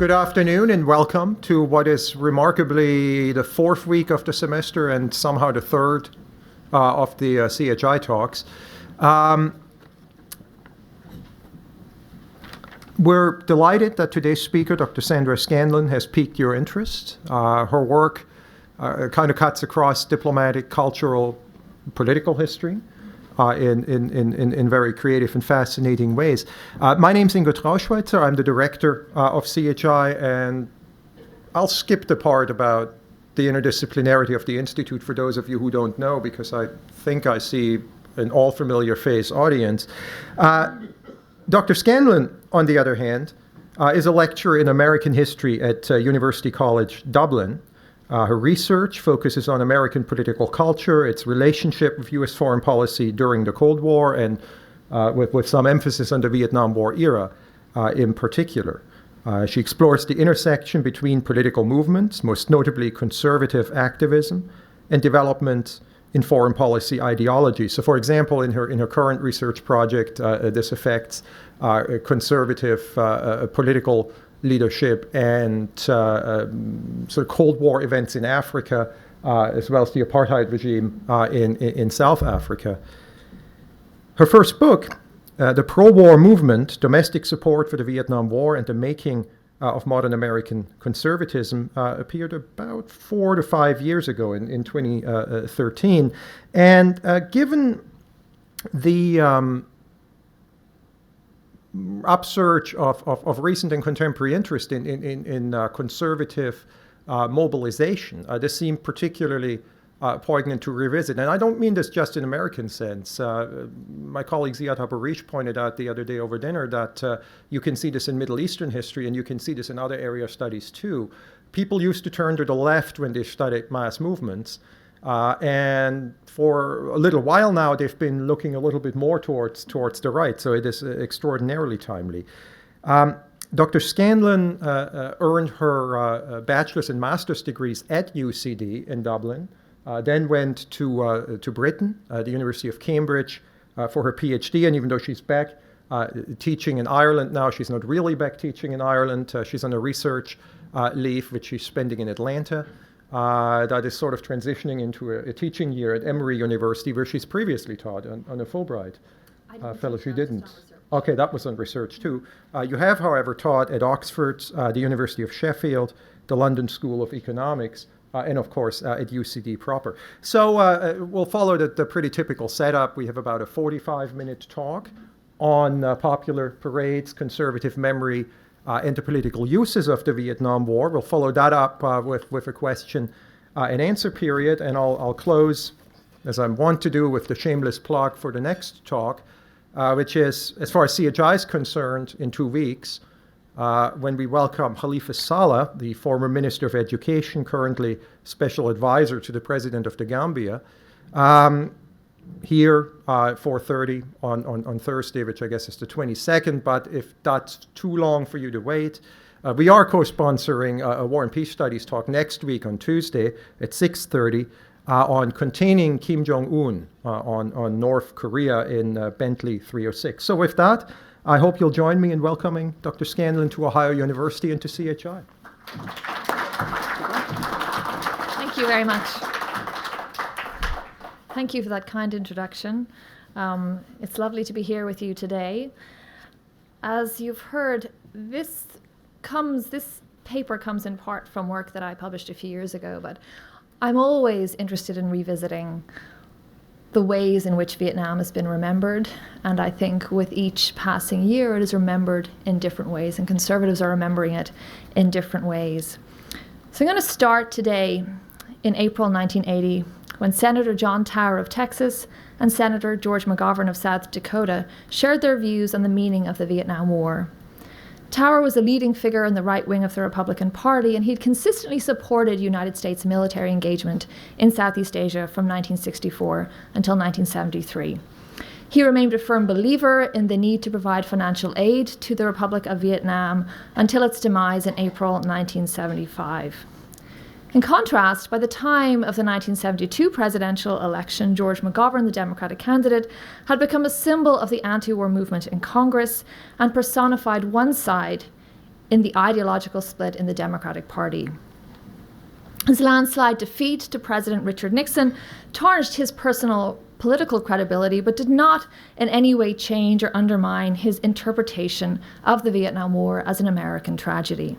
Good afternoon and welcome to what is remarkably the fourth week of the semester and somehow the third of the CHI talks. We're delighted that today's speaker, Dr. Sandra Scanlon, has piqued your interest. Her work kind of cuts across diplomatic, cultural, political history in very creative and fascinating ways. My name's Ingo Trauschweitzer. I'm the director of CHI, and I'll skip the part about the interdisciplinarity of the Institute for those of you who don't know, because I think I see an all-familiar face audience. Dr. Scanlon, on the other hand, is a lecturer in American history at University College Dublin. Her research focuses on American political culture, its relationship with U.S. foreign policy during the Cold War, and with some emphasis on the Vietnam War era in particular. She explores the intersection between political movements, most notably conservative activism, and development in foreign policy ideology. So, for example, in her current research project, this affects conservative political leadership and sort of Cold War events in Africa, as well as the apartheid regime in South Africa. Her first book, The Pro-War Movement, Domestic Support for the Vietnam War and the Making of Modern American Conservatism, appeared about 4 to 5 years ago in 2013. And given the upsurge of recent and contemporary interest in conservative mobilization, this seemed particularly poignant to revisit. And I don't mean this just in American sense. My colleague Ziad Habarish pointed out the other day over dinner that you can see this in Middle Eastern history, and you can see this in other area studies too. People used to turn to the left when they studied mass movements. And for a little while now, they've been looking a little bit more towards the right. So it is extraordinarily timely. Dr. Scanlon earned her bachelor's and master's degrees at UCD in Dublin, then went to Britain, the University of Cambridge, for her PhD. And even though she's back teaching in Ireland now, she's not really back teaching in Ireland. She's on a research leave, which she's spending in Atlanta. That is sort of transitioning into a teaching year at Emory University, where she's previously taught on a Fulbright fellowship. She didn't. Okay, that was on research too. You have, however, taught at Oxford, the University of Sheffield, the London School of Economics, and of course at UCD proper. So we'll follow the pretty typical setup. We have about a 45-minute talk on popular parades, conservative memory, and the political uses of the Vietnam War. We'll follow that up with a question and answer period, and I'll close, as I want to do, with the shameless plug for the next talk, which is, as far as CHI is concerned, in 2 weeks, when we welcome Khalifa Saleh, the former Minister of Education, currently Special Advisor to the President of the Gambia, here at 4:30 on Thursday, which I guess is the 22nd, but if that's too long for you to wait, we are co-sponsoring a War and Peace Studies talk next week on Tuesday at 6:30 on containing Kim Jong-un on North Korea in Bentley 306. So with that, I hope you'll join me in welcoming Dr. Scanlon to Ohio University and to CHI. Thank you very much. Thank you for that kind introduction. It's lovely to be here with you today. As you've heard, this paper comes in part from work that I published a few years ago, but I'm always interested in revisiting the ways in which Vietnam has been remembered, and I think with each passing year it is remembered in different ways, and conservatives are remembering it in different ways. So I'm going to start today in April 1980, when Senator John Tower of Texas and Senator George McGovern of South Dakota shared their views on the meaning of the Vietnam War. Tower was a leading figure in the right wing of the Republican Party, and he'd consistently supported United States military engagement in Southeast Asia from 1964 until 1973. He remained a firm believer in the need to provide financial aid to the Republic of Vietnam until its demise in April 1975. In contrast, by the time of the 1972 presidential election, George McGovern, the Democratic candidate, had become a symbol of the anti-war movement in Congress and personified one side in the ideological split in the Democratic Party. His landslide defeat to President Richard Nixon tarnished his personal political credibility, but did not in any way change or undermine his interpretation of the Vietnam War as an American tragedy.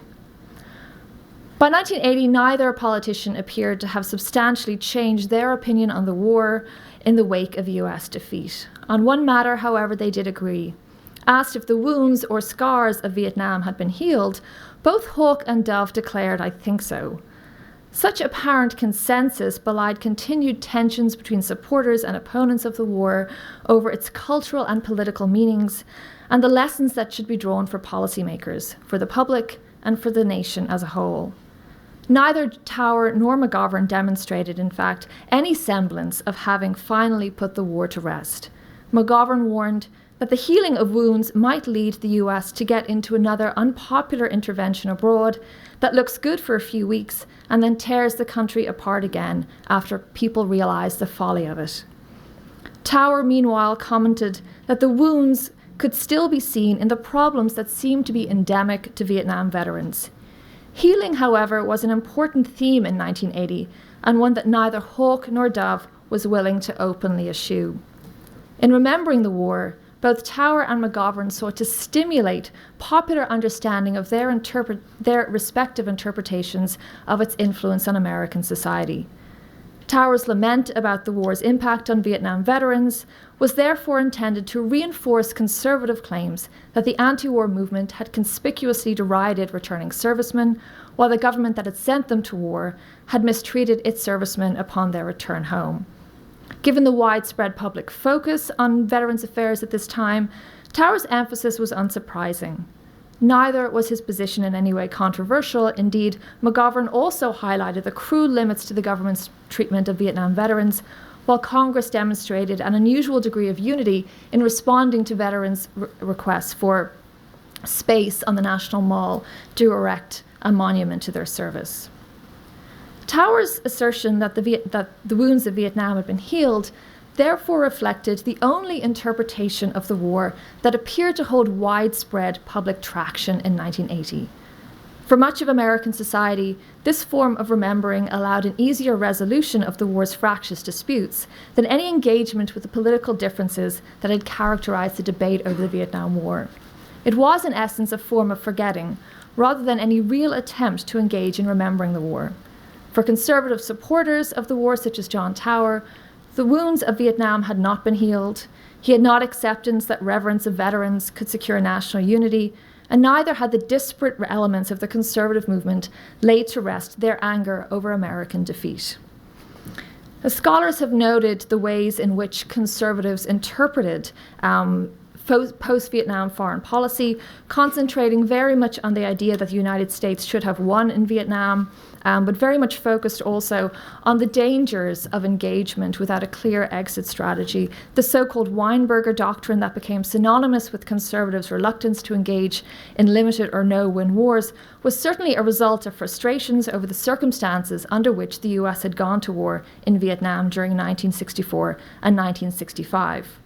By 1980, neither politician appeared to have substantially changed their opinion on the war in the wake of US defeat. On one matter, however, they did agree. Asked if the wounds or scars of Vietnam had been healed, both Hawke and Dove declared, "I think so." Such apparent consensus belied continued tensions between supporters and opponents of the war over its cultural and political meanings and the lessons that should be drawn for policymakers, for the public, and for the nation as a whole. Neither Tower nor McGovern demonstrated, in fact, any semblance of having finally put the war to rest. McGovern warned that the healing of wounds might lead the US to get into another unpopular intervention abroad that looks good for a few weeks and then tears the country apart again after people realize the folly of it. Tower, meanwhile, commented that the wounds could still be seen in the problems that seemed to be endemic to Vietnam veterans. Healing, however, was an important theme in 1980, and one that neither Hawke nor Dove was willing to openly eschew. In remembering the war, both Tower and McGovern sought to stimulate popular understanding of their respective interpretations of its influence on American society. Tower's lament about the war's impact on Vietnam veterans was therefore intended to reinforce conservative claims that the anti-war movement had conspicuously derided returning servicemen, while the government that had sent them to war had mistreated its servicemen upon their return home. Given the widespread public focus on veterans' affairs at this time, Tower's emphasis was unsurprising. Neither was his position in any way controversial. Indeed, McGovern also highlighted the cruel limits to the government's treatment of Vietnam veterans, while Congress demonstrated an unusual degree of unity in responding to veterans' requests for space on the National Mall to erect a monument to their service. Tower's assertion that the wounds of Vietnam had been healed therefore reflected the only interpretation of the war that appeared to hold widespread public traction in 1980. For much of American society, this form of remembering allowed an easier resolution of the war's fractious disputes than any engagement with the political differences that had characterized the debate over the Vietnam War. It was, in essence, a form of forgetting, rather than any real attempt to engage in remembering the war. For conservative supporters of the war, such as John Tower, the wounds of Vietnam had not been healed. He had not acceptance that reverence of veterans could secure national unity, and neither had the disparate elements of the conservative movement laid to rest their anger over American defeat. The scholars have noted the ways in which conservatives interpreted post-Vietnam foreign policy, concentrating very much on the idea that the United States should have won in Vietnam, but very much focused also on the dangers of engagement without a clear exit strategy. The so-called Weinberger doctrine that became synonymous with conservatives' reluctance to engage in limited or no-win wars was certainly a result of frustrations over the circumstances under which the US had gone to war in Vietnam during 1964 and 1965.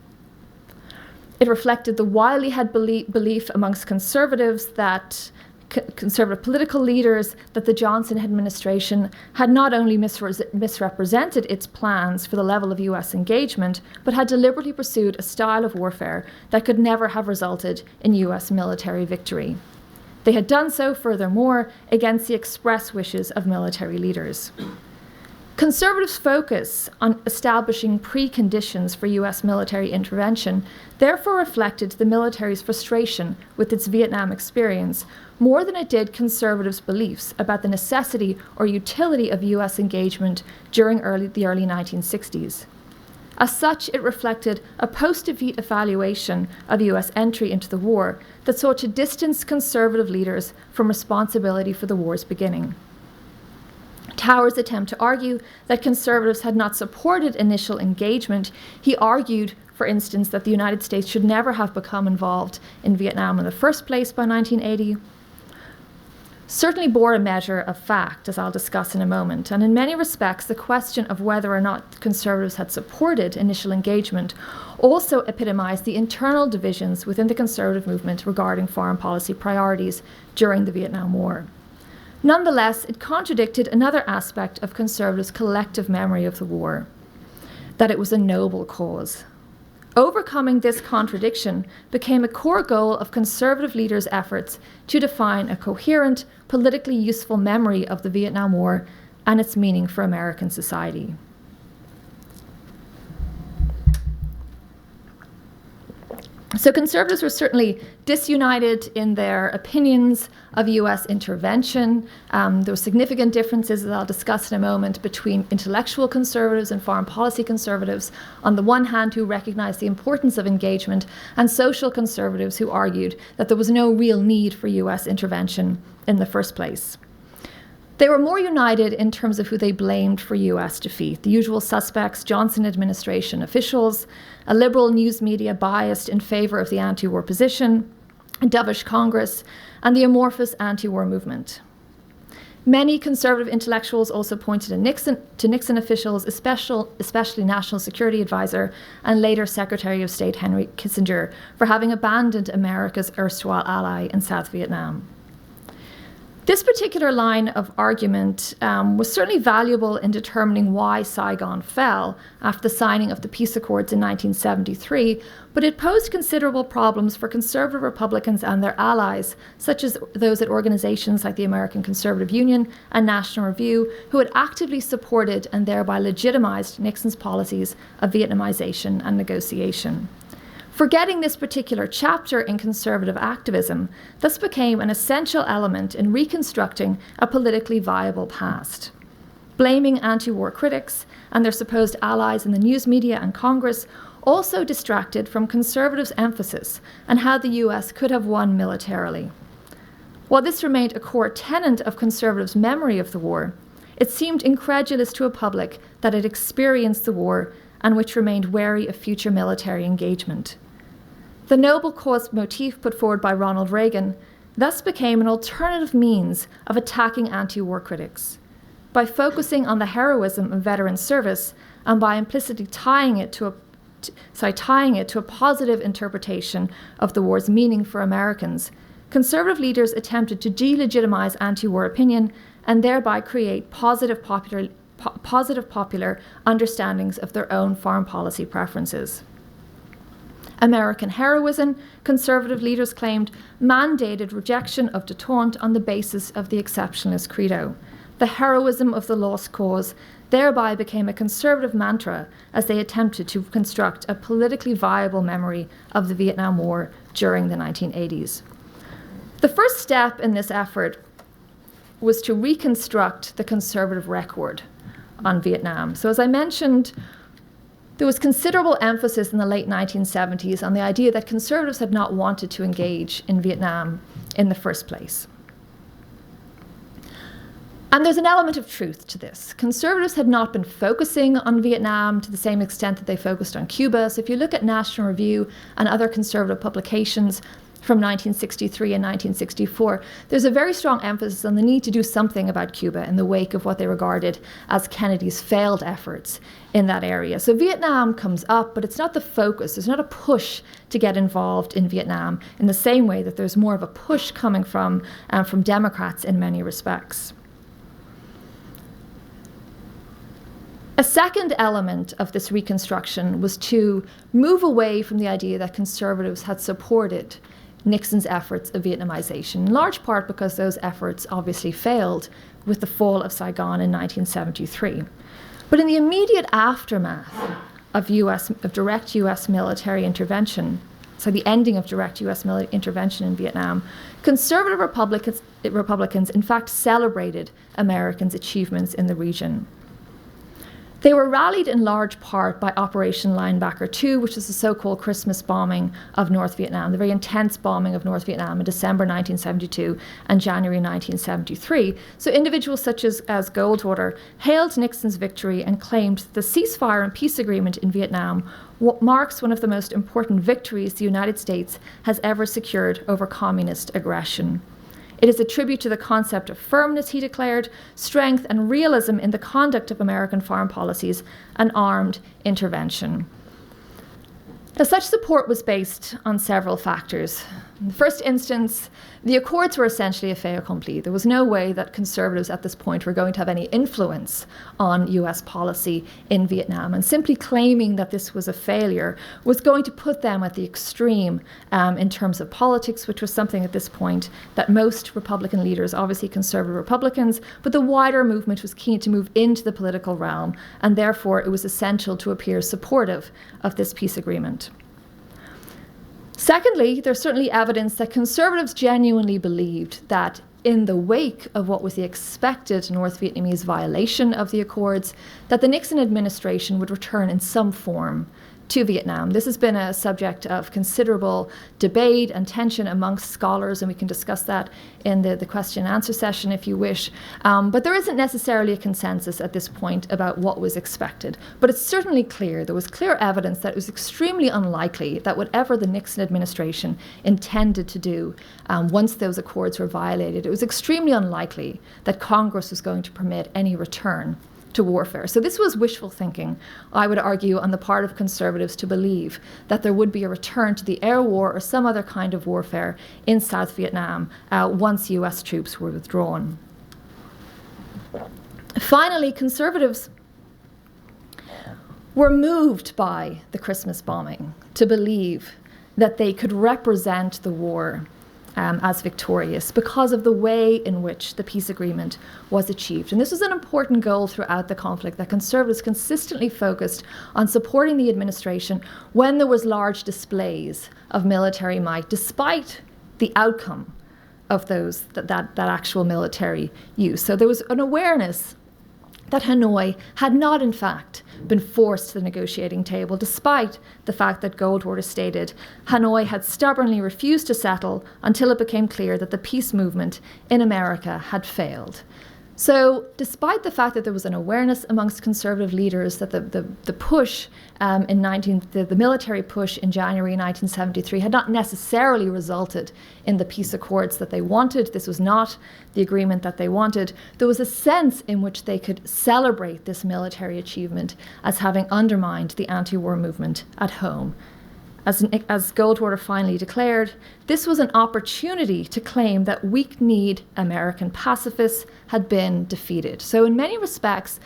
It reflected the widely held belief amongst conservatives that conservative political leaders that the Johnson administration had not only misrepresented its plans for the level of US engagement, but had deliberately pursued a style of warfare that could never have resulted in US military victory. They had done so, furthermore, against the express wishes of military leaders. Conservatives' focus on establishing preconditions for US military intervention therefore reflected the military's frustration with its Vietnam experience more than it did conservatives' beliefs about the necessity or utility of US engagement during the early 1960s. As such, it reflected a post-defeat evaluation of US entry into the war that sought to distance conservative leaders from responsibility for the war's beginning. Tower's attempt to argue that conservatives had not supported initial engagement, he argued, for instance, that the United States should never have become involved in Vietnam in the first place by 1980, certainly bore a measure of fact, as I'll discuss in a moment. And in many respects, the question of whether or not conservatives had supported initial engagement also epitomized the internal divisions within the conservative movement regarding foreign policy priorities during the Vietnam War. Nonetheless, it contradicted another aspect of conservatives' collective memory of the war, that it was a noble cause. Overcoming this contradiction became a core goal of conservative leaders' efforts to define a coherent, politically useful memory of the Vietnam War and its meaning for American society. So conservatives were certainly disunited in their opinions of US intervention. There were significant differences, as I'll discuss in a moment, between intellectual conservatives and foreign policy conservatives, on the one hand, who recognized the importance of engagement, and social conservatives who argued that there was no real need for US intervention in the first place. They were more united in terms of who they blamed for US defeat. The usual suspects: Johnson administration officials, a liberal news media biased in favor of the anti-war position, a dovish Congress, and the amorphous anti-war movement. Many conservative intellectuals also pointed to Nixon officials, especially National Security Advisor and later Secretary of State Henry Kissinger, for having abandoned America's erstwhile ally in South Vietnam. This particular line of argument was certainly valuable in determining why Saigon fell after the signing of the peace accords in 1973, but it posed considerable problems for conservative Republicans and their allies, such as those at organizations like the American Conservative Union and National Review, who had actively supported and thereby legitimized Nixon's policies of Vietnamization and negotiation. Forgetting this particular chapter in conservative activism thus became an essential element in reconstructing a politically viable past. Blaming anti-war critics and their supposed allies in the news media and Congress also distracted from conservatives' emphasis on how the US could have won militarily. While this remained a core tenet of conservatives' memory of the war, it seemed incredulous to a public that had experienced the war and which remained wary of future military engagement. The noble cause motif put forward by Ronald Reagan thus became an alternative means of attacking anti-war critics. By focusing on the heroism of veteran service and by implicitly tying it to a positive interpretation of the war's meaning for Americans, conservative leaders attempted to delegitimize anti-war opinion and thereby create positive popular understandings of their own foreign policy preferences. American heroism, conservative leaders claimed, mandated rejection of détente on the basis of the exceptionalist credo. The heroism of the lost cause thereby became a conservative mantra as they attempted to construct a politically viable memory of the Vietnam War during the 1980s. The first step in this effort was to reconstruct the conservative record on Vietnam. So as I mentioned, there was considerable emphasis in the late 1970s on the idea that conservatives had not wanted to engage in Vietnam in the first place. And there's an element of truth to this. Conservatives had not been focusing on Vietnam to the same extent that they focused on Cuba. So if you look at National Review and other conservative publications from 1963 and 1964, there's a very strong emphasis on the need to do something about Cuba in the wake of what they regarded as Kennedy's failed efforts in that area. So Vietnam comes up, but it's not the focus. There's not a push to get involved in Vietnam in the same way that there's more of a push coming from Democrats in many respects. A second element of this reconstruction was to move away from the idea that conservatives had supported Nixon's efforts of Vietnamization, in large part because those efforts obviously failed with the fall of Saigon in 1973. But in the immediate aftermath of direct US military intervention, so the ending of direct US military intervention in Vietnam, conservative Republicans in fact celebrated Americans' achievements in the region. They were rallied in large part by Operation Linebacker II, which is the so-called Christmas bombing of North Vietnam, the very intense bombing of North Vietnam in December 1972 and January 1973. So individuals such as Goldwater hailed Nixon's victory and claimed the ceasefire and peace agreement in Vietnam marks one of the most important victories the United States has ever secured over communist aggression. It is a tribute to the concept of firmness, he declared, strength and realism in the conduct of American foreign policies, and armed intervention. Now, such support was based on several factors. In the first instance, the Accords were essentially a fait accompli. There was no way that conservatives at this point were going to have any influence on US policy in Vietnam, and simply claiming that this was a failure was going to put them at the extreme in terms of politics, which was something at this point that most Republican leaders, obviously conservative Republicans, but the wider movement was keen to move into the political realm, and therefore it was essential to appear supportive of this peace agreement. Secondly, there's certainly evidence that conservatives genuinely believed that in the wake of what was the expected North Vietnamese violation of the Accords, that the Nixon administration would return in some form to Vietnam. This has been a subject of considerable debate and tension amongst scholars, and we can discuss that in the question and answer session if you wish. But there isn't necessarily a consensus at this point about what was expected. But it's certainly clear, there was clear evidence that it was extremely unlikely that whatever the Nixon administration intended to do once those accords were violated, it was extremely unlikely that Congress was going to permit any return to warfare. So this was wishful thinking, I would argue, on the part of conservatives to believe that there would be a return to the air war or some other kind of warfare in South Vietnam once US troops were withdrawn. Finally, conservatives were moved by the Christmas bombing to believe that they could represent the war as victorious because of the way in which the peace agreement was achieved. And this was an important goal throughout the conflict, that conservatives consistently focused on supporting the administration when there was large displays of military might, despite the outcome of that actual military use. So there was an awareness that Hanoi had not, in fact, been forced to the negotiating table, despite the fact that Goldwater stated Hanoi had stubbornly refused to settle until it became clear that the peace movement in America had failed. So despite the fact that there was an awareness amongst conservative leaders that the push the military push in January 1973 had not necessarily resulted in the peace accords that they wanted, this was not the agreement that they wanted, there was a sense in which they could celebrate this military achievement as having undermined the anti-war movement at home. As Goldwater finally declared, this was an opportunity to claim that weak-kneed American pacifists had been defeated. So in many respects,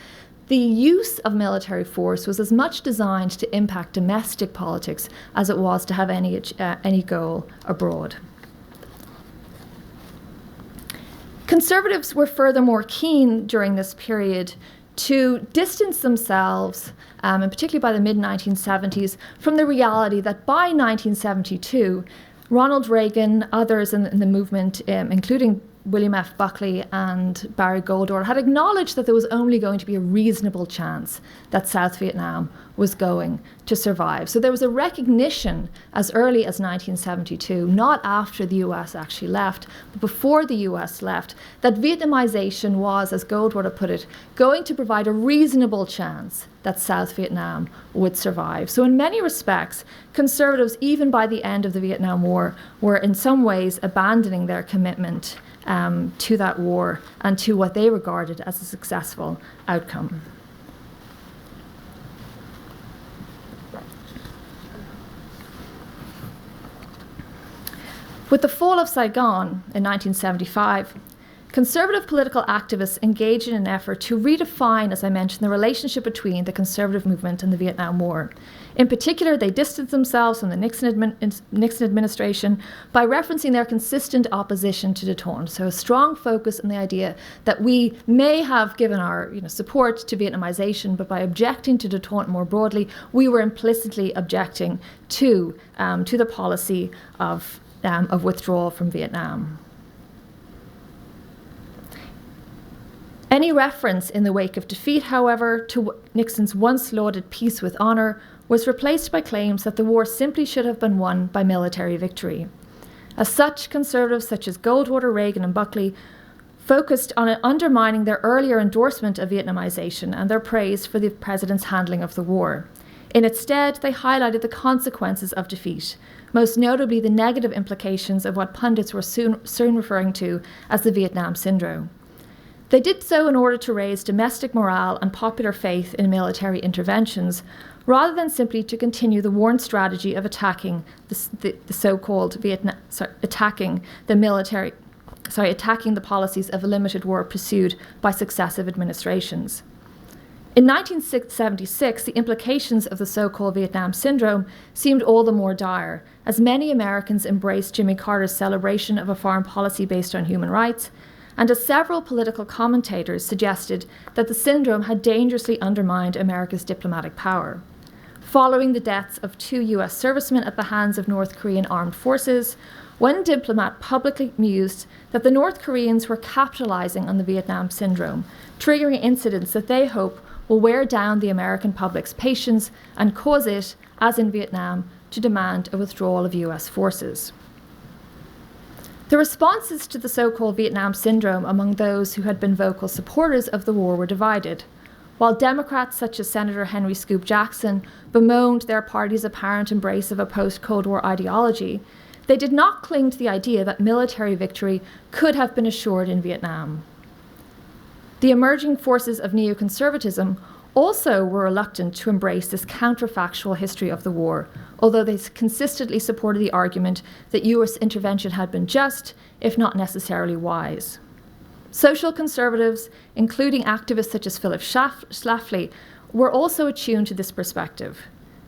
the use of military force was as much designed to impact domestic politics as it was to have any goal abroad. Conservatives were furthermore keen during this period to distance themselves, and particularly by the mid-1970s, from the reality that by 1972, Ronald Reagan, others in the movement, including William F. Buckley and Barry Goldwater, had acknowledged that there was only going to be a reasonable chance that South Vietnam was going to survive. So there was a recognition as early as 1972, not after the US actually left, but before the US left, that Vietnamization was, as Goldwater put it, going to provide a reasonable chance that South Vietnam would survive. So in many respects, conservatives, even by the end of the Vietnam War, were in some ways abandoning their commitment to that war and to what they regarded as a successful outcome. With the fall of Saigon in 1975, conservative political activists engaged in an effort to redefine, as I mentioned, the relationship between the conservative movement and the Vietnam War. In particular, they distanced themselves from the Nixon administration by referencing their consistent opposition to détente. So a strong focus on the idea that we may have given our support to Vietnamization, but by objecting to détente more broadly, we were implicitly objecting to the policy of withdrawal from Vietnam. Any reference in the wake of defeat, however, to Nixon's once lauded peace with honor was replaced by claims that the war simply should have been won by military victory. As such, conservatives such as Goldwater, Reagan, and Buckley focused on undermining their earlier endorsement of Vietnamization and their praise for the president's handling of the war. In its stead, they highlighted the consequences of defeat, most notably the negative implications of what pundits were soon referring to as the Vietnam Syndrome. They did so in order to raise domestic morale and popular faith in military interventions, rather than simply to continue the worn strategy of attacking the so-called attacking the policies of a limited war pursued by successive administrations. In 1976, the implications of the so-called Vietnam Syndrome seemed all the more dire, as many Americans embraced Jimmy Carter's celebration of a foreign policy based on human rights, and as several political commentators suggested that the syndrome had dangerously undermined America's diplomatic power. Following the deaths of 2 US servicemen at the hands of North Korean armed forces, one diplomat publicly mused that the North Koreans were capitalizing on the Vietnam Syndrome, triggering incidents that they hope will wear down the American public's patience and cause it, as in Vietnam, to demand a withdrawal of US forces. The responses to the so-called Vietnam Syndrome among those who had been vocal supporters of the war were divided. While Democrats such as Senator Henry Scoop Jackson bemoaned their party's apparent embrace of a post-Cold War ideology, they did not cling to the idea that military victory could have been assured in Vietnam. The emerging forces of neoconservatism also were reluctant to embrace this counterfactual history of the war, although they consistently supported the argument that US intervention had been just, if not necessarily wise. Social conservatives, including activists such as Philip Schlafly, were also attuned to this perspective.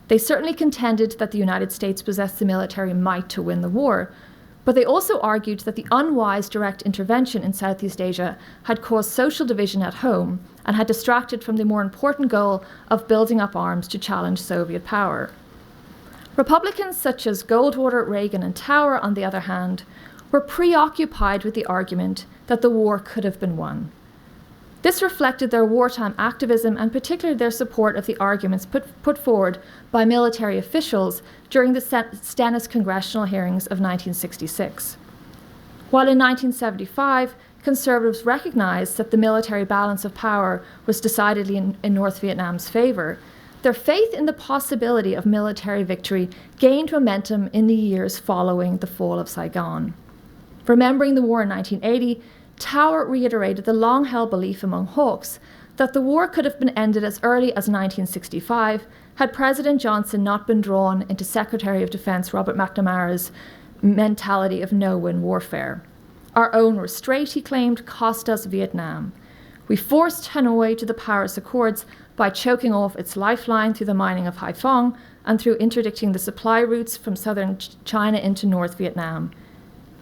They certainly contended that the United States possessed the military might to win the war, but they also argued that the unwise direct intervention in Southeast Asia had caused social division at home and had distracted from the more important goal of building up arms to challenge Soviet power. Republicans such as Goldwater, Reagan, and Tower, on the other hand, were preoccupied with the argument that the war could have been won. This reflected their wartime activism and particularly their support of the arguments put forward by military officials during the Stennis congressional hearings of 1966. While in 1975, conservatives recognized that the military balance of power was decidedly in North Vietnam's favor, their faith in the possibility of military victory gained momentum in the years following the fall of Saigon. Remembering the war in 1980, Tower reiterated the long-held belief among hawks that the war could have been ended as early as 1965 had President Johnson not been drawn into Secretary of Defense Robert McNamara's mentality of no-win warfare. Our own restraint, he claimed, cost us Vietnam. We forced Hanoi to the Paris Accords by choking off its lifeline through the mining of Haiphong and through interdicting the supply routes from southern China into North Vietnam.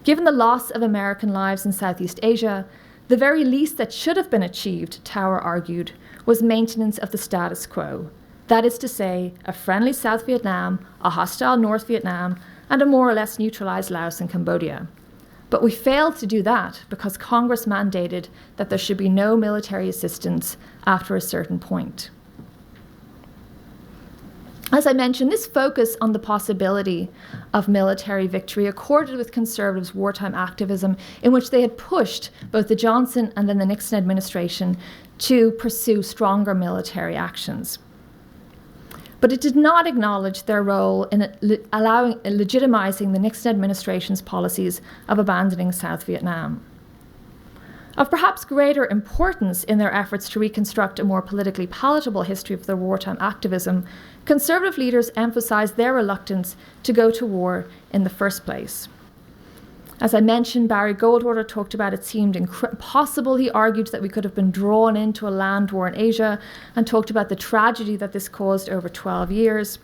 Given the loss of American lives in Southeast Asia, the very least that should have been achieved, Tower argued, was maintenance of the status quo. That is to say, a friendly South Vietnam, a hostile North Vietnam, and a more or less neutralized Laos and Cambodia. But we failed to do that because Congress mandated that there should be no military assistance after a certain point. As I mentioned, this focus on the possibility of military victory accorded with conservatives' wartime activism, in which they had pushed both the Johnson and then the Nixon administration to pursue stronger military actions. But it did not acknowledge their role in legitimizing the Nixon administration's policies of abandoning South Vietnam. Of perhaps greater importance in their efforts to reconstruct a more politically palatable history of their wartime activism, conservative leaders emphasized their reluctance to go to war in the first place. As I mentioned, Barry Goldwater talked about it seemed impossible. He argued that we could have been drawn into a land war in Asia and talked about the tragedy that this caused over 12 years.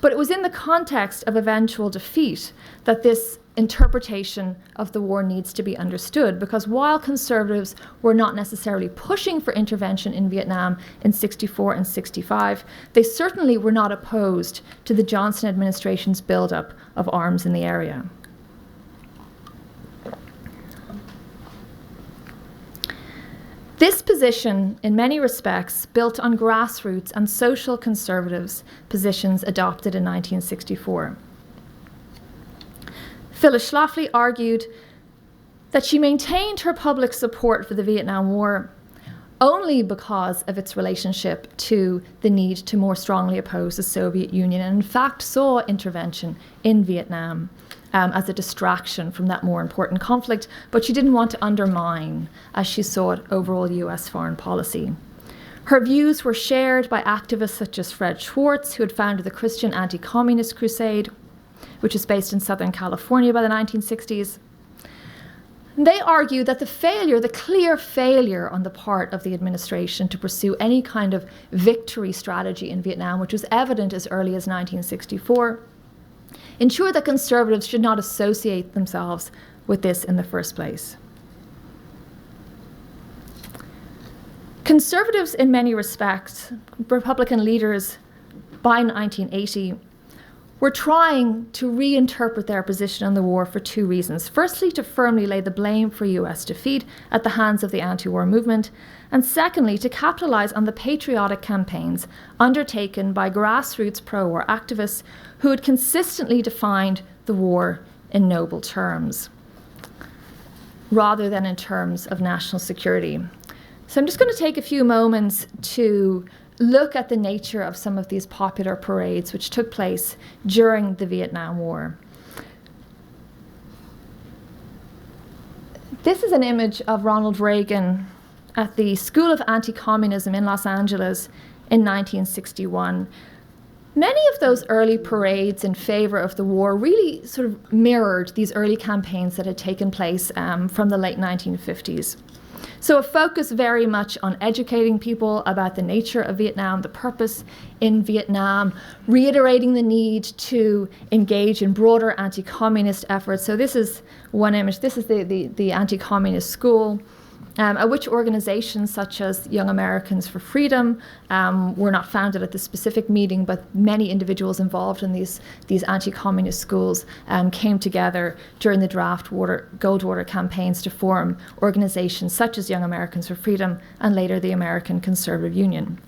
But it was in the context of eventual defeat that this interpretation of the war needs to be understood, because while conservatives were not necessarily pushing for intervention in Vietnam in 64 and 65, they certainly were not opposed to the Johnson administration's buildup of arms in the area. This position, in many respects, built on grassroots and social conservatives' positions adopted in 1964. Phyllis Schlafly argued that she maintained her public support for the Vietnam War only because of its relationship to the need to more strongly oppose the Soviet Union, and in fact saw intervention in Vietnam as a distraction from that more important conflict, but she didn't want to undermine, as she saw it, overall US foreign policy. Her views were shared by activists such as Fred Schwartz, who had founded the Christian Anti-Communist Crusade, which was based in Southern California by the 1960s. They argued that the clear failure on the part of the administration to pursue any kind of victory strategy in Vietnam, which was evident as early as 1964, ensured that conservatives should not associate themselves with this in the first place. Conservatives, in many respects, Republican leaders by 1980, were trying to reinterpret their position on the war for two reasons. Firstly, to firmly lay the blame for US defeat at the hands of the anti-war movement, and secondly, to capitalize on the patriotic campaigns undertaken by grassroots pro-war activists who had consistently defined the war in noble terms, rather than in terms of national security. So I'm just going to take a few moments to look at the nature of some of these popular parades which took place during the Vietnam War. This is an image of Ronald Reagan at the School of Anti-Communism in Los Angeles in 1961. Many of those early parades in favor of the war really sort of mirrored these early campaigns that had taken place from the late 1950s. So a focus very much on educating people about the nature of Vietnam, the purpose in Vietnam, reiterating the need to engage in broader anti-communist efforts. So this is one image. This is the anti-communist school, at which organizations such as Young Americans for Freedom were not founded at this specific meeting, but many individuals involved in these anti-communist schools came together during the draft Goldwater campaigns to form organizations such as Young Americans for Freedom and later the American Conservative Union.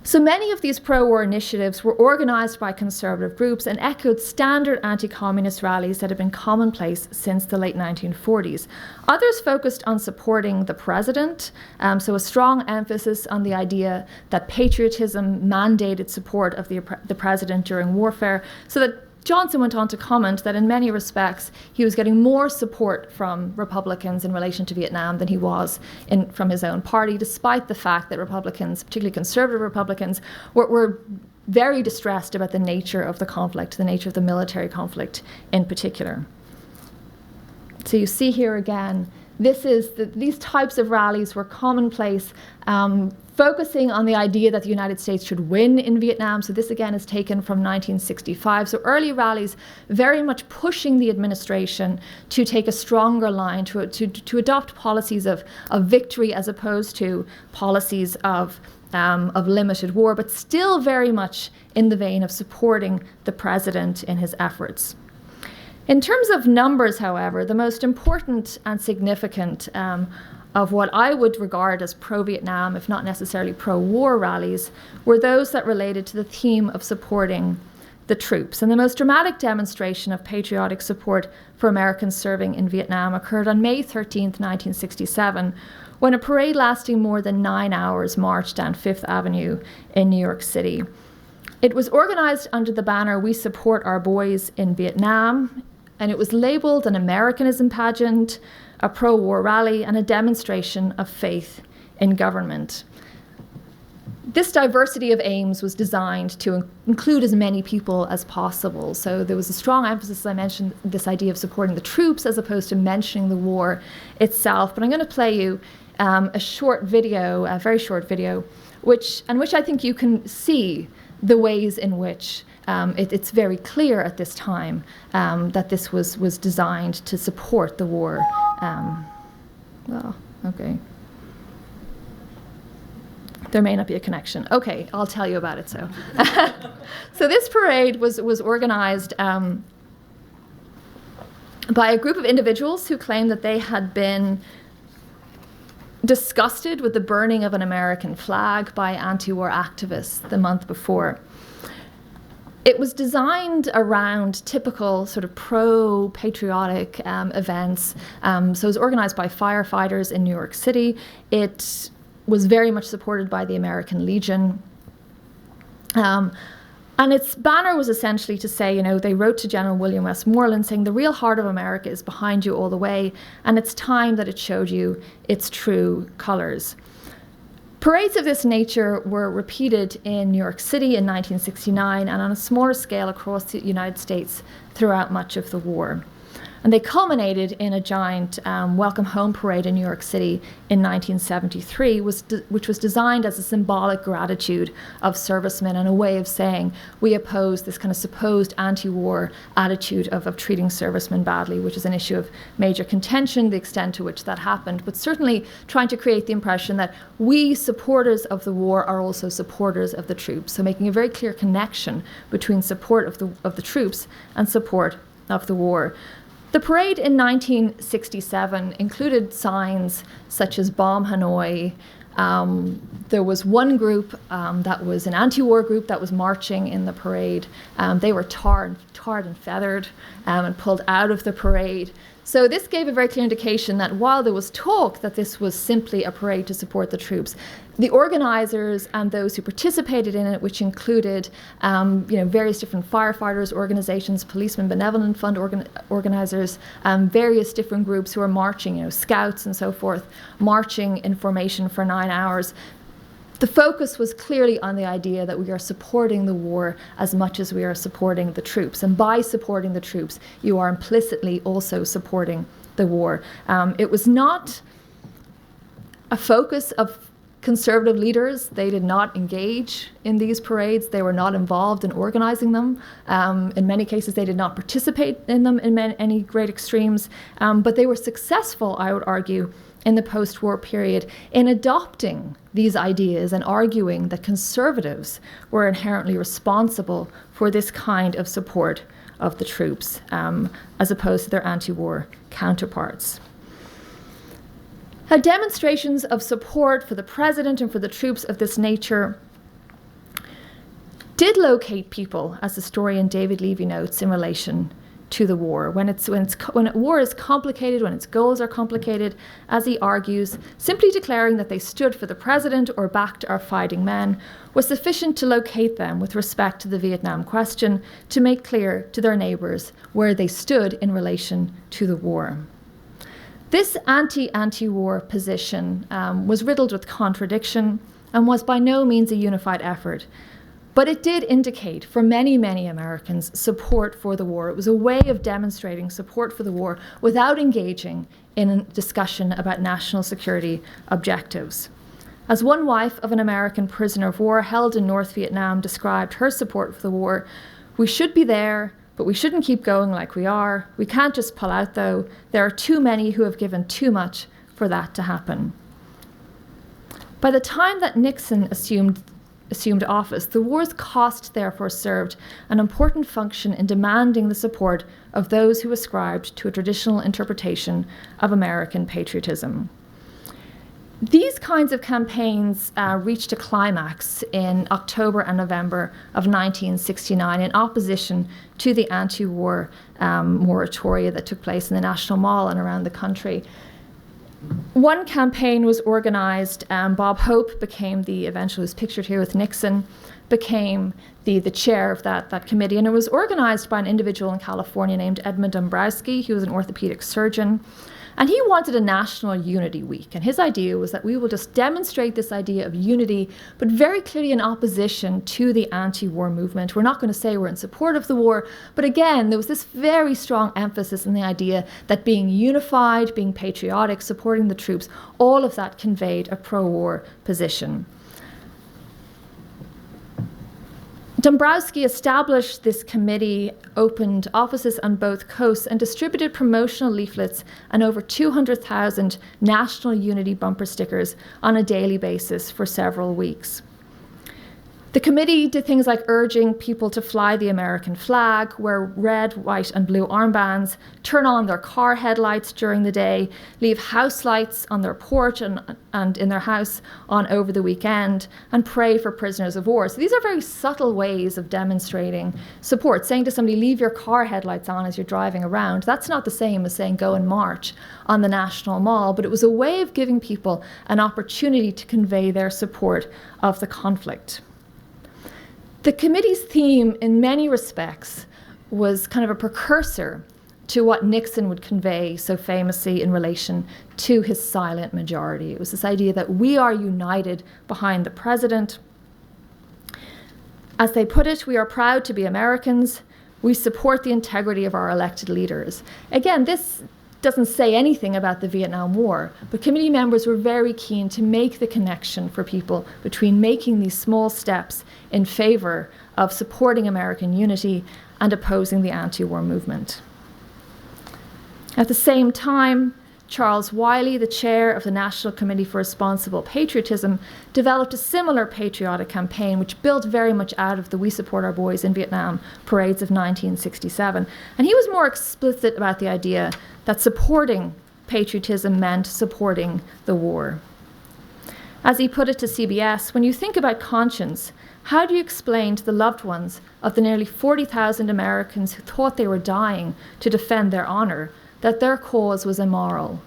So many of these pro-war initiatives were organized by conservative groups and echoed standard anti-communist rallies that had been commonplace since the late 1940s. Others focused on supporting the president, so a strong emphasis on the idea that patriotism mandated support of the president during warfare, so that Johnson went on to comment that in many respects he was getting more support from Republicans in relation to Vietnam than he was from his own party, despite the fact that Republicans, particularly conservative Republicans, were very distressed about the nature of the conflict, the nature of the military conflict in particular. So you see here again, these types of rallies were commonplace, focusing on the idea that the United States should win in Vietnam. So this again is taken from 1965. So early rallies very much pushing the administration to take a stronger line, to adopt policies of victory as opposed to policies of limited war, but still very much in the vein of supporting the president in his efforts. In terms of numbers, however, the most important and significant of what I would regard as pro-Vietnam, if not necessarily pro-war rallies, were those that related to the theme of supporting the troops. And the most dramatic demonstration of patriotic support for Americans serving in Vietnam occurred on May 13th, 1967, when a parade lasting more than 9 hours marched down Fifth Avenue in New York City. It was organized under the banner, "We Support Our Boys in Vietnam," and it was labeled an Americanism pageant, a pro-war rally, and a demonstration of faith in government. This diversity of aims was designed to include as many people as possible. So there was a strong emphasis, as I mentioned, this idea of supporting the troops as opposed to mentioning the war itself. But I'm going to play you a short video, a very short video, which I think you can see the ways in which it's very clear at this time that this was designed to support the war. Well, okay. There may not be a connection. Okay, I'll tell you about it. So, so this parade was organized by a group of individuals who claimed that they had been disgusted with the burning of an American flag by anti-war activists the month before. It was designed around typical sort of pro-patriotic events. So it was organized by firefighters in New York City. It was very much supported by the American Legion. And its banner was essentially to say, you know, they wrote to General William Westmoreland saying the real heart of America is behind you all the way, and it's time that it showed you its true colors. Parades of this nature were repeated in New York City in 1969 and on a smaller scale across the United States throughout much of the war. And they culminated in a giant welcome home parade in New York City in 1973, which was designed as a symbolic gratitude of servicemen and a way of saying we oppose this kind of supposed anti-war attitude of treating servicemen badly, which is an issue of major contention, the extent to which that happened, but certainly trying to create the impression that we supporters of the war are also supporters of the troops. So making a very clear connection between support of the troops and support of the war. The parade in 1967 included signs such as Bomb Hanoi. There was one group that was an anti-war group that was marching in the parade. They were tarred and feathered and pulled out of the parade. So this gave a very clear indication that while there was talk that this was simply a parade to support the troops, the organizers and those who participated in it, which included various different firefighters, organizations, policemen, benevolent fund organizers, various different groups who were marching, scouts and so forth, marching in formation for 9 hours. The focus was clearly on the idea that we are supporting the war as much as we are supporting the troops. And by supporting the troops, you are implicitly also supporting the war. It was not a focus of conservative leaders. They did not engage in these parades. They were not involved in organizing them. In many cases, they did not participate in them in any great extremes. But they were successful, I would argue, in the post-war period in adopting these ideas and arguing that conservatives were inherently responsible for this kind of support of the troops as opposed to their anti-war counterparts. Demonstrations of support for the president and for the troops of this nature did locate people, as historian David Levy notes, in relation to the war. When war is complicated, when its goals are complicated, as he argues, simply declaring that they stood for the president or backed our fighting men was sufficient to locate them with respect to the Vietnam question, to make clear to their neighbours where they stood in relation to the war. This anti-war position was riddled with contradiction and was by no means a unified effort. But it did indicate for many, many Americans support for the war. It was a way of demonstrating support for the war without engaging in a discussion about national security objectives. As one wife of an American prisoner of war held in North Vietnam described her support for the war, we should be there, but we shouldn't keep going like we are. We can't just pull out, though. There are too many who have given too much for that to happen. By the time that Nixon assumed office, the war's cost therefore served an important function in demanding the support of those who ascribed to a traditional interpretation of American patriotism. These kinds of campaigns reached a climax in October and November of 1969 in opposition to the anti-war moratoria that took place in the National Mall and around the country. One campaign was organized. Bob Hope became eventually was pictured here with Nixon, became the chair of that committee. And it was organized by an individual in California named Edmund Dombrowski. He was an orthopedic surgeon. And he wanted a national unity week. And his idea was that we will just demonstrate this idea of unity, but very clearly in opposition to the anti-war movement. We're not going to say we're in support of the war, but again, there was this very strong emphasis in the idea that being unified, being patriotic, supporting the troops, all of that conveyed a pro-war position. Dombrowski established this committee, opened offices on both coasts, and distributed promotional leaflets and over 200,000 national unity bumper stickers on a daily basis for several weeks. The committee did things like urging people to fly the American flag, wear red, white, and blue armbands, turn on their car headlights during the day, leave house lights on their porch and in their house on over the weekend, and pray for prisoners of war. So these are very subtle ways of demonstrating support. Saying to somebody, leave your car headlights on as you're driving around, that's not the same as saying go and march on the National Mall, but it was a way of giving people an opportunity to convey their support of the conflict. The committee's theme, in many respects, was kind of a precursor to what Nixon would convey so famously in relation to his silent majority. It was this idea that we are united behind the president. As they put it, we are proud to be Americans. We support the integrity of our elected leaders. Again, this doesn't say anything about the Vietnam War, but committee members were very keen to make the connection for people between making these small steps in favor of supporting American unity and opposing the anti-war movement. At the same time, Charles Wiley, the chair of the National Committee for Responsible Patriotism, developed a similar patriotic campaign which built very much out of the We Support Our Boys in Vietnam parades of 1967. And he was more explicit about the idea that supporting patriotism meant supporting the war. As he put it to CBS, when you think about conscience, how do you explain to the loved ones of the nearly 40,000 Americans who thought they were dying to defend their honor that their cause was immoral?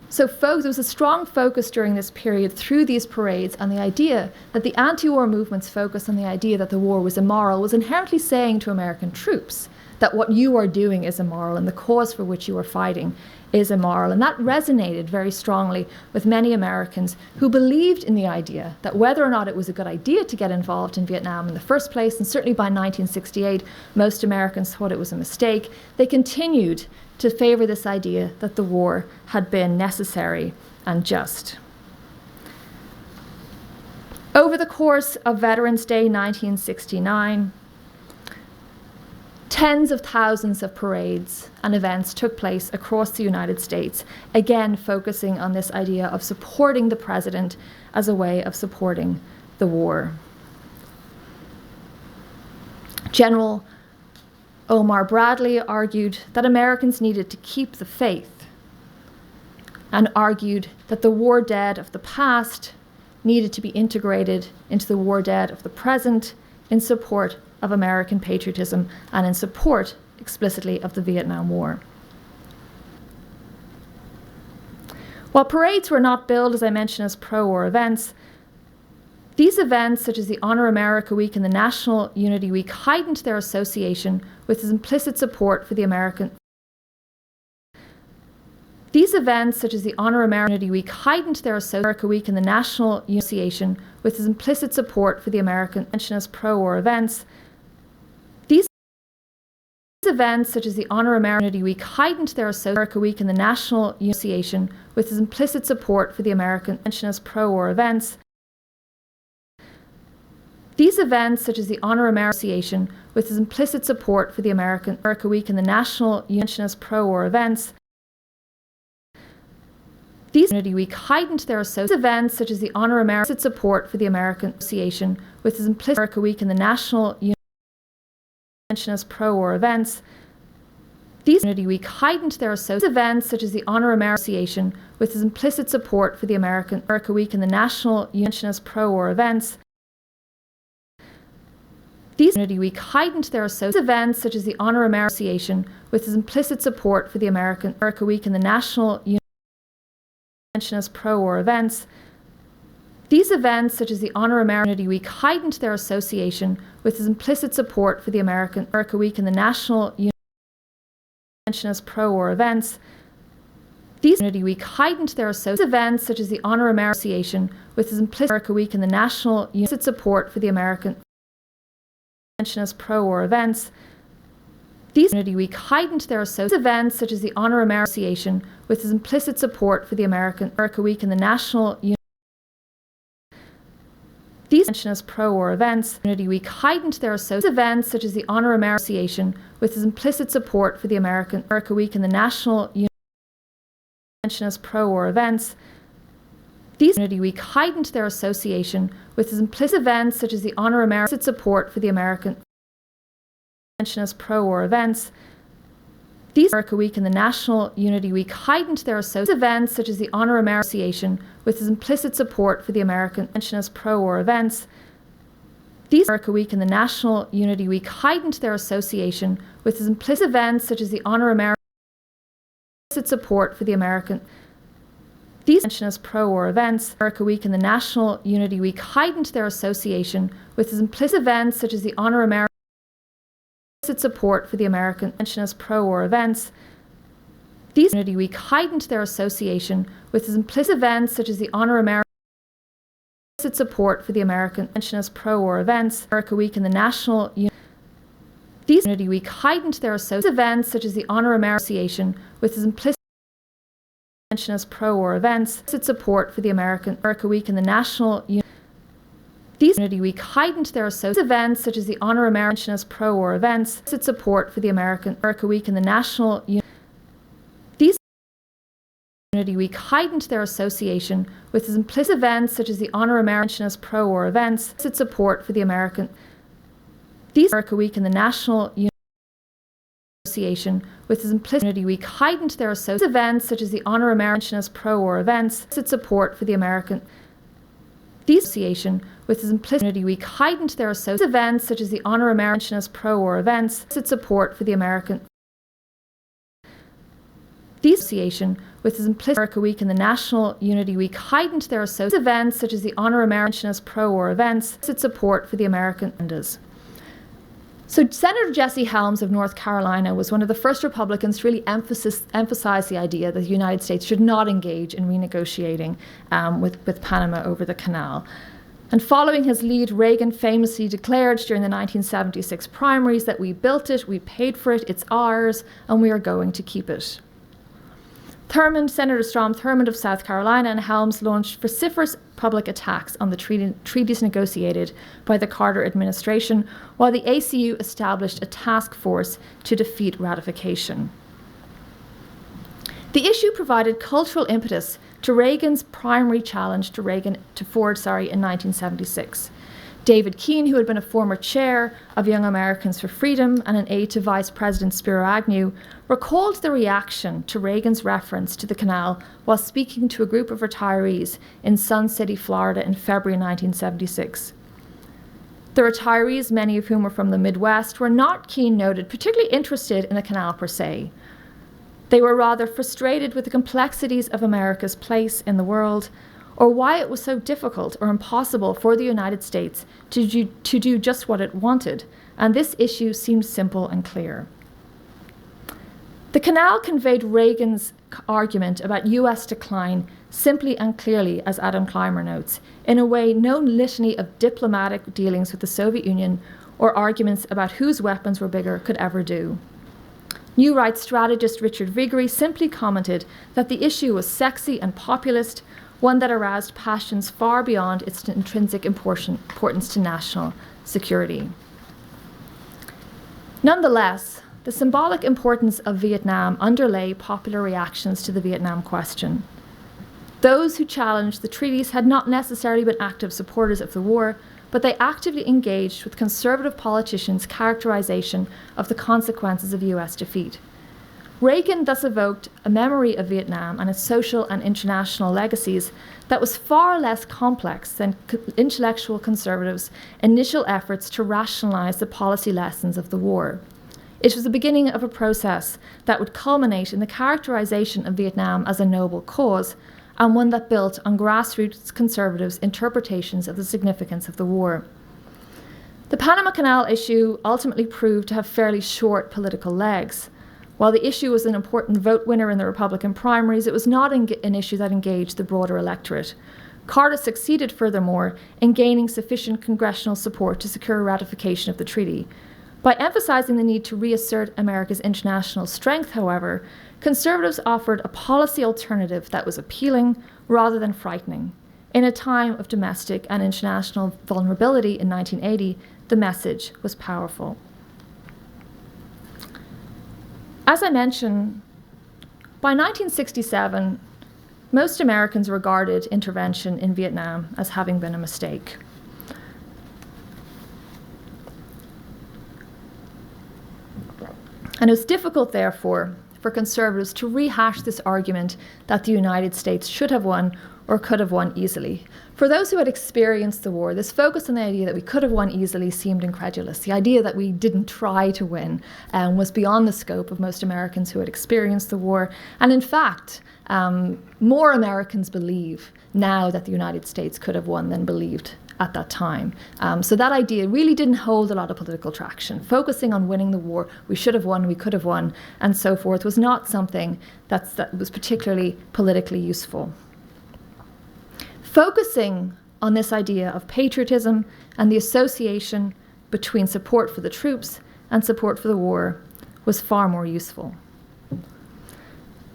So there was a strong focus during this period through these parades on the idea that the anti-war movement's focus on the idea that the war was immoral was inherently saying to American troops that what you are doing is immoral and the cause for which you are fighting is immoral. And that resonated very strongly with many Americans who believed in the idea that whether or not it was a good idea to get involved in Vietnam in the first place, and certainly by 1968, most Americans thought it was a mistake, they continued to favor this idea that the war had been necessary and just. Over the course of Veterans Day 1969, tens of thousands of parades and events took place across the United States, again focusing on this idea of supporting the president as a way of supporting the war. General Omar Bradley argued that Americans needed to keep the faith and argued that the war dead of the past needed to be integrated into the war dead of the present in support of American patriotism and in support explicitly of the Vietnam War. While parades were not billed, as I mentioned, as pro-war events, these events, such as the Honor America Week and the National Unity Week, heightened their association with implicit support for the American. These events, such as the Honor America Unity Week, heightened their America Week and the National Association with implicit support for the American as pro-war events. These events, such as the Honor America Unity Week, heightened their America Week and the National Association with implicit support for the American as pro-war events. These events, such as the Honor America Association, with implicit support for the America Week and the National as pro-war events. These Unity Week heightened their events, such as the Honor America support for the American Association, with implicit America Week and the National as pro-war events. These Unity Week heightened their events, such as the Honor America Association, with implicit support for the America Week and the National as pro-war events. These Unity Week heightened their events, such as the Honor America Association, with implicit support for the America Week and the National as pro-war events. These events, such as the Honor America Unity Week, heightened their association with implicit support for the America Week and the National as pro-war events. These Unity Week heightened their events, such as the Honor America Association, with implicit America Week and the National support for the American as pro-war events. These Unity Week heightened their events, such as the Honor America Association, with implicit support for the America Week and the National These as pro-war events. Unity Week heightened their events, such as the Honor America Association, with implicit support for the America Week and the National as pro-war events. These Unity Week heightened their association with implicit events such as the Honor American support for the American mention as pro-war events. These America Week and the National Unity Week heightened their association events such as the Honor American Association with its implicit support for the American mention as pro-war events. These America Week and the National Unity Week heightened their association with its implicit events such as the Honor American support for the American these mention as pro-war events. America Week and the National Unity Week heightened their association with its implicit events such as the Honor American support for the American mention as pro-war events. These Unity Week heightened their association with its implicit events such as the Honor American support for the American mention as pro-war events. America Week and the National these Unity Week heightened their association events such as the Honor American Association with its implicit mention as pro-war events. Its support for the American Week and the National these Unity Week heightened their association events such as the Honor American as pro-war events. Its support for the American Week and the National these Unity Week heightened their association with its implicit events such as the Honor American as pro-war events. Its support for the American these America Week and the National Association with its implicit Unity Week heightened their association events such as the Honor American as pro-war events. Its support for the American these association with its implicit Unity Week heightened their association events such as the Honor American as pro-war events. Its support for the American these association with its implicit America Week and the National Unity Week heightened their association events such as the Honor American as pro-war events. Its support for the American agendas. So Senator Jesse Helms of North Carolina was one of the first Republicans to really emphasize the idea that the United States should not engage in renegotiating with Panama over the canal. And following his lead, Reagan famously declared during the 1976 primaries that we built it, we paid for it, it's ours, and we are going to keep it. Senator Strom Thurmond of South Carolina and Helms launched vociferous public attacks on the treaties negotiated by the Carter administration, while the ACU established a task force to defeat ratification. The issue provided cultural impetus to Reagan's primary challenge to Ford in 1976. David Keene, who had been a former chair of Young Americans for Freedom and an aide to Vice President Spiro Agnew, recalled the reaction to Reagan's reference to the canal while speaking to a group of retirees in Sun City, Florida in February 1976. The retirees, many of whom were from the Midwest, were not, Keene noted, particularly interested in the canal per se. They were rather frustrated with the complexities of America's place in the world, or why it was so difficult or impossible for the United States to do just what it wanted, and this issue seemed simple and clear. The canal conveyed Reagan's argument about U.S. decline simply and clearly, as Adam Clymer notes, in a way no litany of diplomatic dealings with the Soviet Union or arguments about whose weapons were bigger could ever do. New Right strategist Richard Viguerie simply commented that the issue was sexy and populist, one that aroused passions far beyond its intrinsic importance to national security. Nonetheless, the symbolic importance of Vietnam underlay popular reactions to the Vietnam question. Those who challenged the treaties had not necessarily been active supporters of the war, but they actively engaged with conservative politicians' characterization of the consequences of US defeat. Reagan thus evoked a memory of Vietnam and its social and international legacies that was far less complex than intellectual conservatives' initial efforts to rationalize the policy lessons of the war. It was the beginning of a process that would culminate in the characterization of Vietnam as a noble cause, and one that built on grassroots conservatives' interpretations of the significance of the war. The Panama Canal issue ultimately proved to have fairly short political legs. While the issue was an important vote winner in the Republican primaries, it was not an issue that engaged the broader electorate. Carter succeeded, furthermore, in gaining sufficient congressional support to secure ratification of the treaty. By emphasizing the need to reassert America's international strength, however, conservatives offered a policy alternative that was appealing rather than frightening. In a time of domestic and international vulnerability in 1980, the message was powerful. As I mentioned, by 1967, most Americans regarded intervention in Vietnam as having been a mistake. And it was difficult, therefore, for conservatives to rehash this argument that the United States should have won or could have won easily. For those who had experienced the war, this focus on the idea that we could have won easily seemed incredulous. The idea that we didn't try to win was beyond the scope of most Americans who had experienced the war. And in fact, more Americans believe now that the United States could have won than believed at that time. So that idea really didn't hold a lot of political traction. Focusing on winning the war, we should have won, we could have won, and so forth, was not something that was particularly politically useful. Focusing on this idea of patriotism and the association between support for the troops and support for the war was far more useful.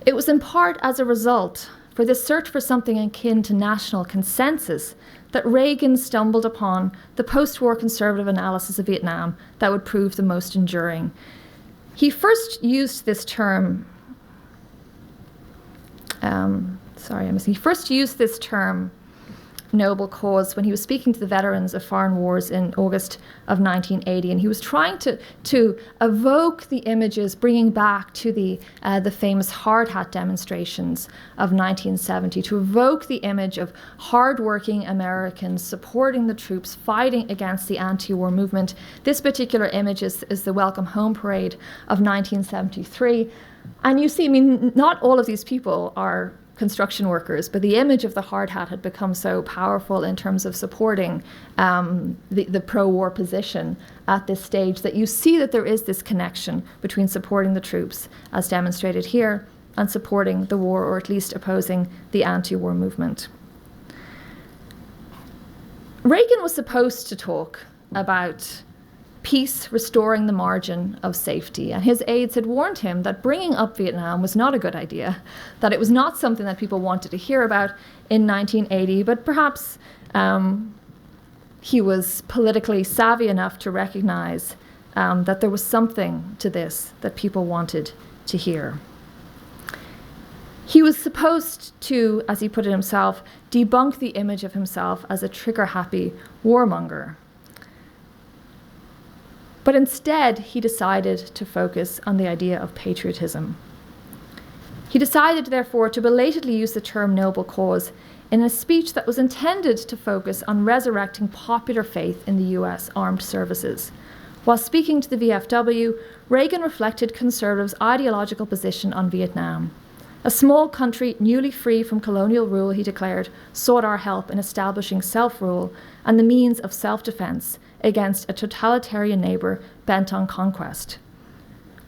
It was in part as a result for this search for something akin to national consensus that Reagan stumbled upon the post-war conservative analysis of Vietnam that would prove the most enduring. He first used this term, noble cause, when he was speaking to the veterans of foreign wars in August of 1980, and he was trying to evoke the images, bringing back to the famous hard hat demonstrations of 1970, to evoke the image of hardworking Americans supporting the troops, fighting against the anti-war movement. This particular image is the Welcome Home Parade of 1973. And you see, I mean, not all of these people are construction workers, but the image of the hard hat had become so powerful in terms of supporting the pro-war position at this stage that you see that there is this connection between supporting the troops, as demonstrated here, and supporting the war, or at least opposing the anti-war movement. Reagan was supposed to talk about peace restoring the margin of safety, and his aides had warned him that bringing up Vietnam was not a good idea, that it was not something that people wanted to hear about in 1980, but perhaps he was politically savvy enough to recognize that there was something to this that people wanted to hear. He was supposed to, as he put it himself, debunk the image of himself as a trigger-happy warmonger. But instead, he decided to focus on the idea of patriotism. He decided, therefore, to belatedly use the term noble cause in a speech that was intended to focus on resurrecting popular faith in the US armed services. While speaking to the VFW, Reagan reflected conservatives' ideological position on Vietnam. A small country newly free from colonial rule, he declared, sought our help in establishing self-rule and the means of self-defense against a totalitarian neighbor bent on conquest.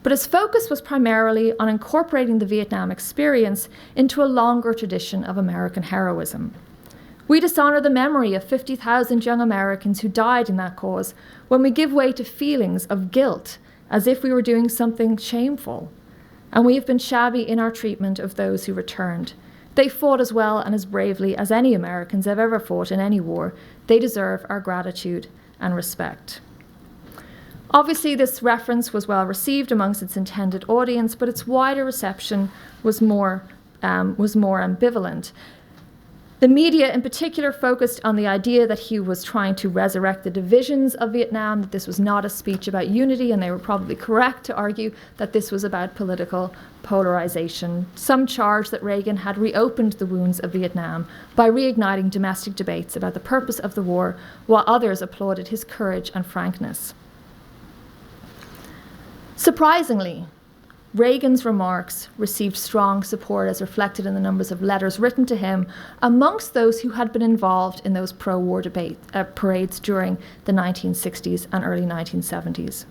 But his focus was primarily on incorporating the Vietnam experience into a longer tradition of American heroism. We dishonor the memory of 50,000 young Americans who died in that cause when we give way to feelings of guilt as if we were doing something shameful. And we have been shabby in our treatment of those who returned. They fought as well and as bravely as any Americans have ever fought in any war. They deserve our gratitude and respect. Obviously, this reference was well received amongst its intended audience, but its wider reception was more ambivalent. The media in particular focused on the idea that he was trying to resurrect the divisions of Vietnam, that this was not a speech about unity, and they were probably correct to argue that this was about political polarization. Some charged that Reagan had reopened the wounds of Vietnam by reigniting domestic debates about the purpose of the war, while others applauded his courage and frankness. Surprisingly, Reagan's remarks received strong support, as reflected in the numbers of letters written to him amongst those who had been involved in those pro-war parades during the 1960s and early 1970s.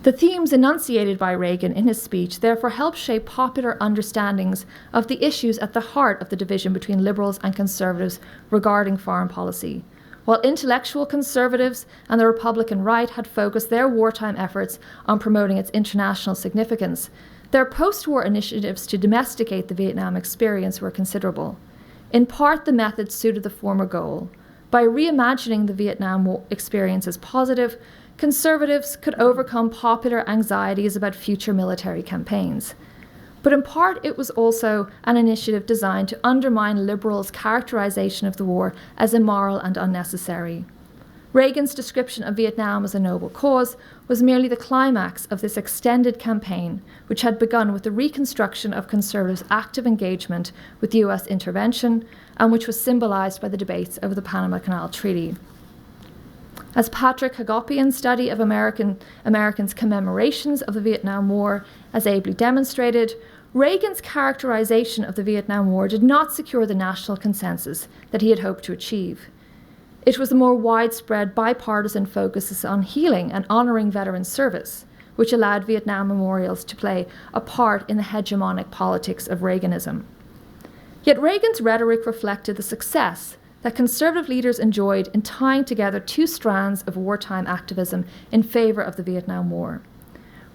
The themes enunciated by Reagan in his speech therefore helped shape popular understandings of the issues at the heart of the division between liberals and conservatives regarding foreign policy. While intellectual conservatives and the Republican right had focused their wartime efforts on promoting its international significance, their post-war initiatives to domesticate the Vietnam experience were considerable. In part, the method suited the former goal. By reimagining the Vietnam experience as positive, conservatives could overcome popular anxieties about future military campaigns. But in part, it was also an initiative designed to undermine liberals' characterization of the war as immoral and unnecessary. Reagan's description of Vietnam as a noble cause was merely the climax of this extended campaign, which had begun with the reconstruction of conservatives' active engagement with US intervention and which was symbolized by the debates over the Panama Canal Treaty. As Patrick Hagopian's study of Americans' commemorations of the Vietnam War as ably demonstrated, Reagan's characterization of the Vietnam War did not secure the national consensus that he had hoped to achieve. It was a more widespread bipartisan focus on healing and honoring veteran service, which allowed Vietnam memorials to play a part in the hegemonic politics of Reaganism. Yet Reagan's rhetoric reflected the success that conservative leaders enjoyed in tying together two strands of wartime activism in favor of the Vietnam War.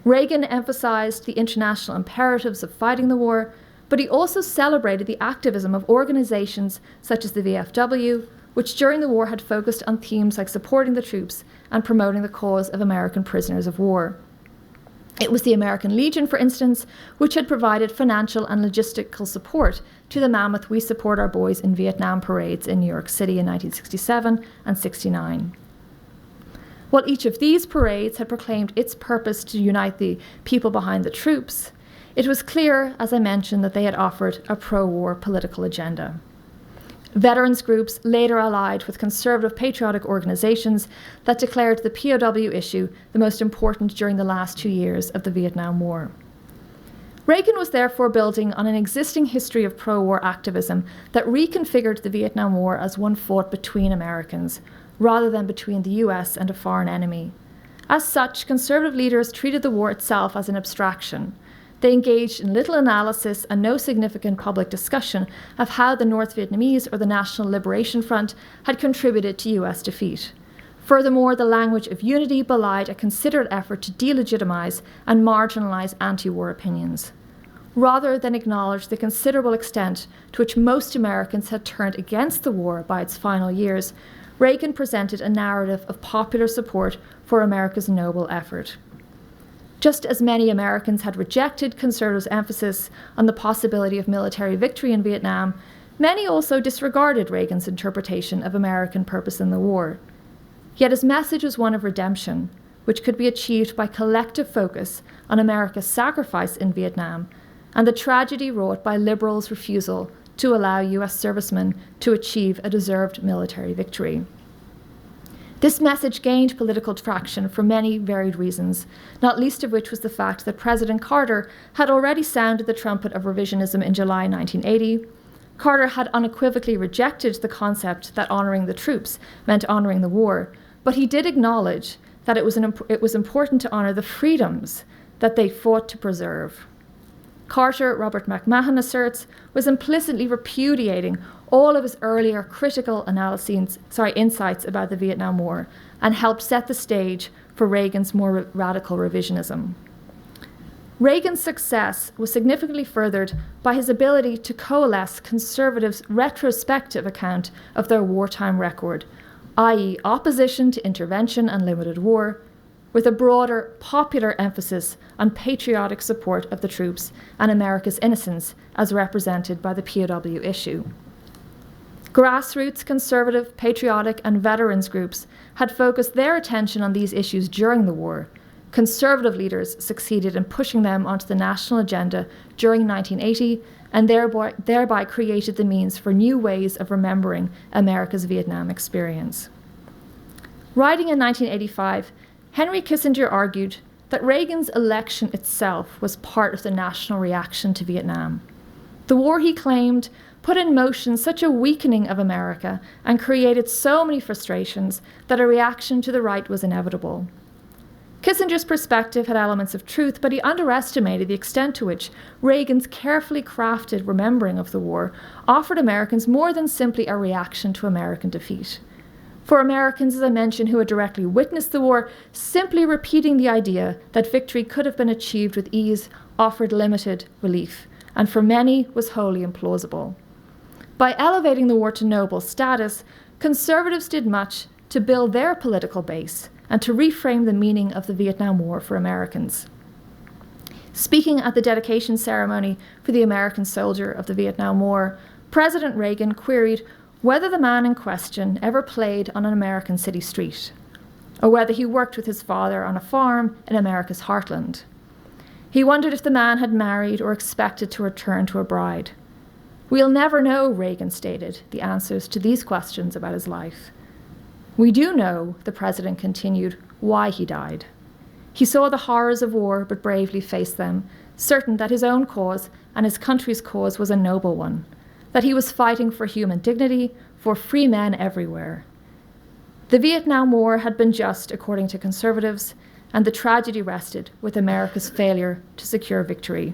Reagan emphasized the international imperatives of fighting the war, but he also celebrated the activism of organizations such as the VFW, which during the war had focused on themes like supporting the troops and promoting the cause of American prisoners of war. It was the American Legion, for instance, which had provided financial and logistical support to the mammoth We Support Our Boys in Vietnam parades in New York City in 1967 and 69. While each of these parades had proclaimed its purpose to unite the people behind the troops, it was clear, as I mentioned, that they had offered a pro-war political agenda. Veterans groups later allied with conservative patriotic organizations that declared the POW issue the most important during the last 2 years of the Vietnam War. Reagan was therefore building on an existing history of pro-war activism that reconfigured the Vietnam War as one fought between Americans, rather than between the US and a foreign enemy. As such, conservative leaders treated the war itself as an abstraction. They engaged in little analysis and no significant public discussion of how the North Vietnamese or the National Liberation Front had contributed to US defeat. Furthermore, the language of unity belied a considered effort to delegitimize and marginalize anti-war opinions. Rather than acknowledge the considerable extent to which most Americans had turned against the war by its final years, Reagan presented a narrative of popular support for America's noble effort. Just as many Americans had rejected conservatives' emphasis on the possibility of military victory in Vietnam, many also disregarded Reagan's interpretation of American purpose in the war. Yet his message was one of redemption, which could be achieved by collective focus on America's sacrifice in Vietnam and the tragedy wrought by liberals' refusal to allow US servicemen to achieve a deserved military victory. This message gained political traction for many varied reasons, not least of which was the fact that President Carter had already sounded the trumpet of revisionism in July 1980. Carter had unequivocally rejected the concept that honoring the troops meant honoring the war, but he did acknowledge that it was important to honor the freedoms that they fought to preserve. Carter, Robert McMahon asserts, was implicitly repudiating all of his earlier critical insights about the Vietnam War and helped set the stage for Reagan's more radical revisionism. Reagan's success was significantly furthered by his ability to coalesce conservatives' retrospective account of their wartime record, i.e. opposition to intervention and limited war, with a broader popular emphasis on patriotic support of the troops and America's innocence as represented by the POW issue. Grassroots, conservative, patriotic, and veterans groups had focused their attention on these issues during the war. Conservative leaders succeeded in pushing them onto the national agenda during 1980 and thereby created the means for new ways of remembering America's Vietnam experience. Writing in 1985, Henry Kissinger argued that Reagan's election itself was part of the national reaction to Vietnam. The war, he claimed, put in motion such a weakening of America and created so many frustrations that a reaction to the right was inevitable. Kissinger's perspective had elements of truth, but he underestimated the extent to which Reagan's carefully crafted remembering of the war offered Americans more than simply a reaction to American defeat. For Americans, as I mentioned, who had directly witnessed the war, simply repeating the idea that victory could have been achieved with ease offered limited relief, and for many was wholly implausible. By elevating the war to noble status, conservatives did much to build their political base and to reframe the meaning of the Vietnam War for Americans. Speaking at the dedication ceremony for the American soldier of the Vietnam War, President Reagan queried whether the man in question ever played on an American city street, or whether he worked with his father on a farm in America's heartland. He wondered if the man had married or expected to return to a bride. We'll never know, Reagan stated, the answers to these questions about his life. We do know, the president continued, why he died. He saw the horrors of war but bravely faced them, certain that his own cause and his country's cause was a noble one, that he was fighting for human dignity, for free men everywhere. The Vietnam War had been just, according to conservatives, and the tragedy rested with America's failure to secure victory.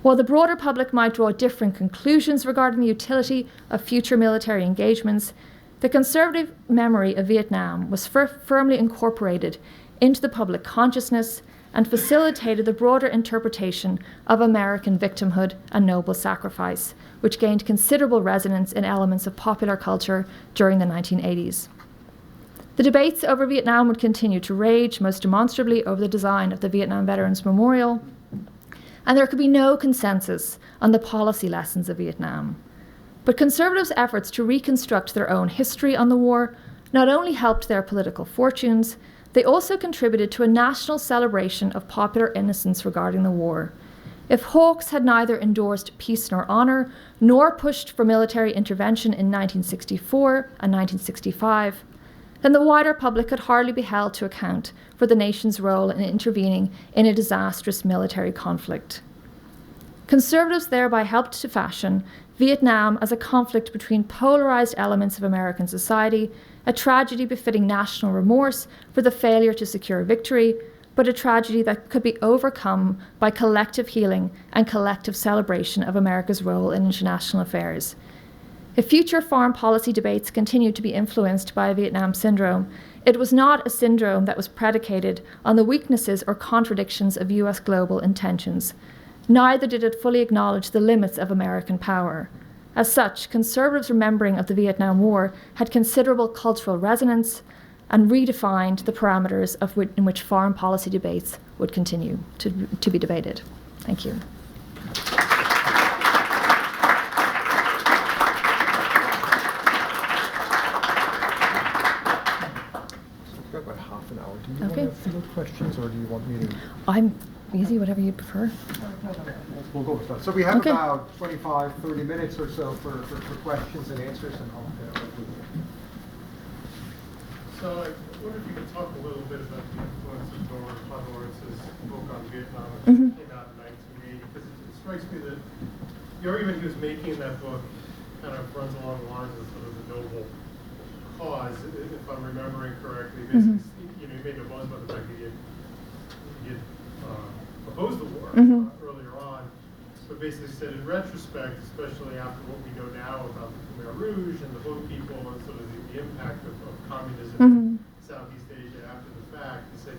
While the broader public might draw different conclusions regarding the utility of future military engagements, the conservative memory of Vietnam was firmly incorporated into the public consciousness and facilitated the broader interpretation of American victimhood and noble sacrifice, which gained considerable resonance in elements of popular culture during the 1980s. The debates over Vietnam would continue to rage, most demonstrably over the design of the Vietnam Veterans Memorial, and there could be no consensus on the policy lessons of Vietnam. But conservatives' efforts to reconstruct their own history on the war not only helped their political fortunes, they also contributed to a national celebration of popular innocence regarding the war. If Hawks had neither endorsed peace nor honor, nor pushed for military intervention in 1964 and 1965, then the wider public could hardly be held to account for the nation's role in intervening in a disastrous military conflict. Conservatives thereby helped to fashion Vietnam as a conflict between polarized elements of American society, a tragedy befitting national remorse for the failure to secure victory, but a tragedy that could be overcome by collective healing and collective celebration of America's role in international affairs. If future foreign policy debates continued to be influenced by Vietnam syndrome, it was not a syndrome that was predicated on the weaknesses or contradictions of US global intentions. Neither did it fully acknowledge the limits of American power. As such, conservatives' remembering of the Vietnam War had considerable cultural resonance and redefined the parameters in which foreign policy debates would continue to be debated. Thank you. Do you want to field questions, or do you want me to? I'm easy, whatever you prefer. We'll go with that. So we have about 25, 30 minutes or so for questions and answers, and I'll So I wonder if you could talk a little bit about the influence of Todd Lawrence's book on Vietnam, which came out in 1980, because it strikes me that the argument he was making in that book kind of runs along the lines of sort of the noble cause, if I'm remembering correctly. Basically, he made no bones about the fact that he had opposed the war earlier on, but basically said in retrospect, especially after what we know now about the Khmer Rouge and the Boat people and sort of the impact of communism in Southeast Asia after the fact, he said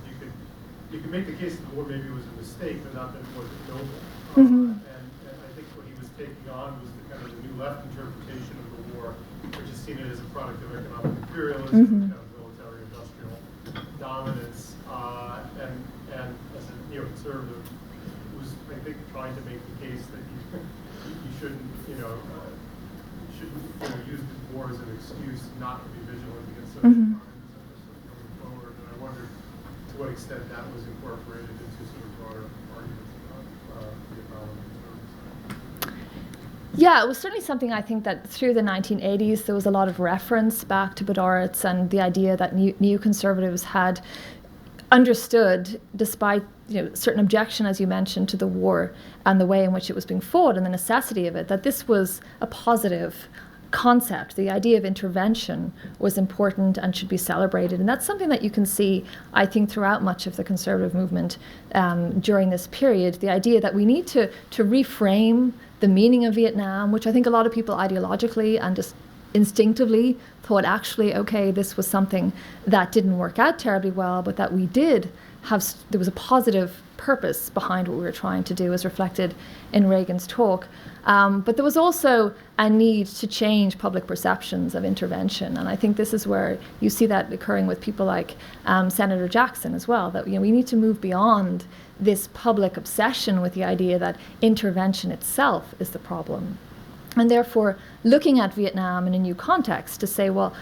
you could make the case that the war maybe was a mistake, but not that it wasn't noble. And I think what he was taking on was the kind of the new left interpretation of the war, which is seen as a product of economic imperialism, kind of military-industrial dominance, and as a neoconservative, was, I think, trying to make the case that you shouldn't, use the war as an excuse not to be vigilant against social crimes going forward. And I wondered to what extent that was incorporated into sort of broader arguments about Vietnam and conservatism. Yeah, it was certainly something I think that through the 1980s there was a lot of reference back to Podhoretz and the idea that neoconservatives had understood, despite certain objection, as you mentioned, to the war and the way in which it was being fought and the necessity of it, that this was a positive concept. The idea of intervention was important and should be celebrated. And that's something that you can see, I think, throughout much of the conservative movement during this period, the idea that we need to reframe the meaning of Vietnam, which I think a lot of people ideologically and just instinctively thought, actually, okay, this was something that didn't work out terribly well, but that we did have, there was a positive purpose behind what we were trying to do, as reflected in Reagan's talk. But there was also a need to change public perceptions of intervention. And I think this is where you see that occurring with people like Senator Jackson as well, that we need to move beyond this public obsession with the idea that intervention itself is the problem. And therefore, looking at Vietnam in a new context to say, well,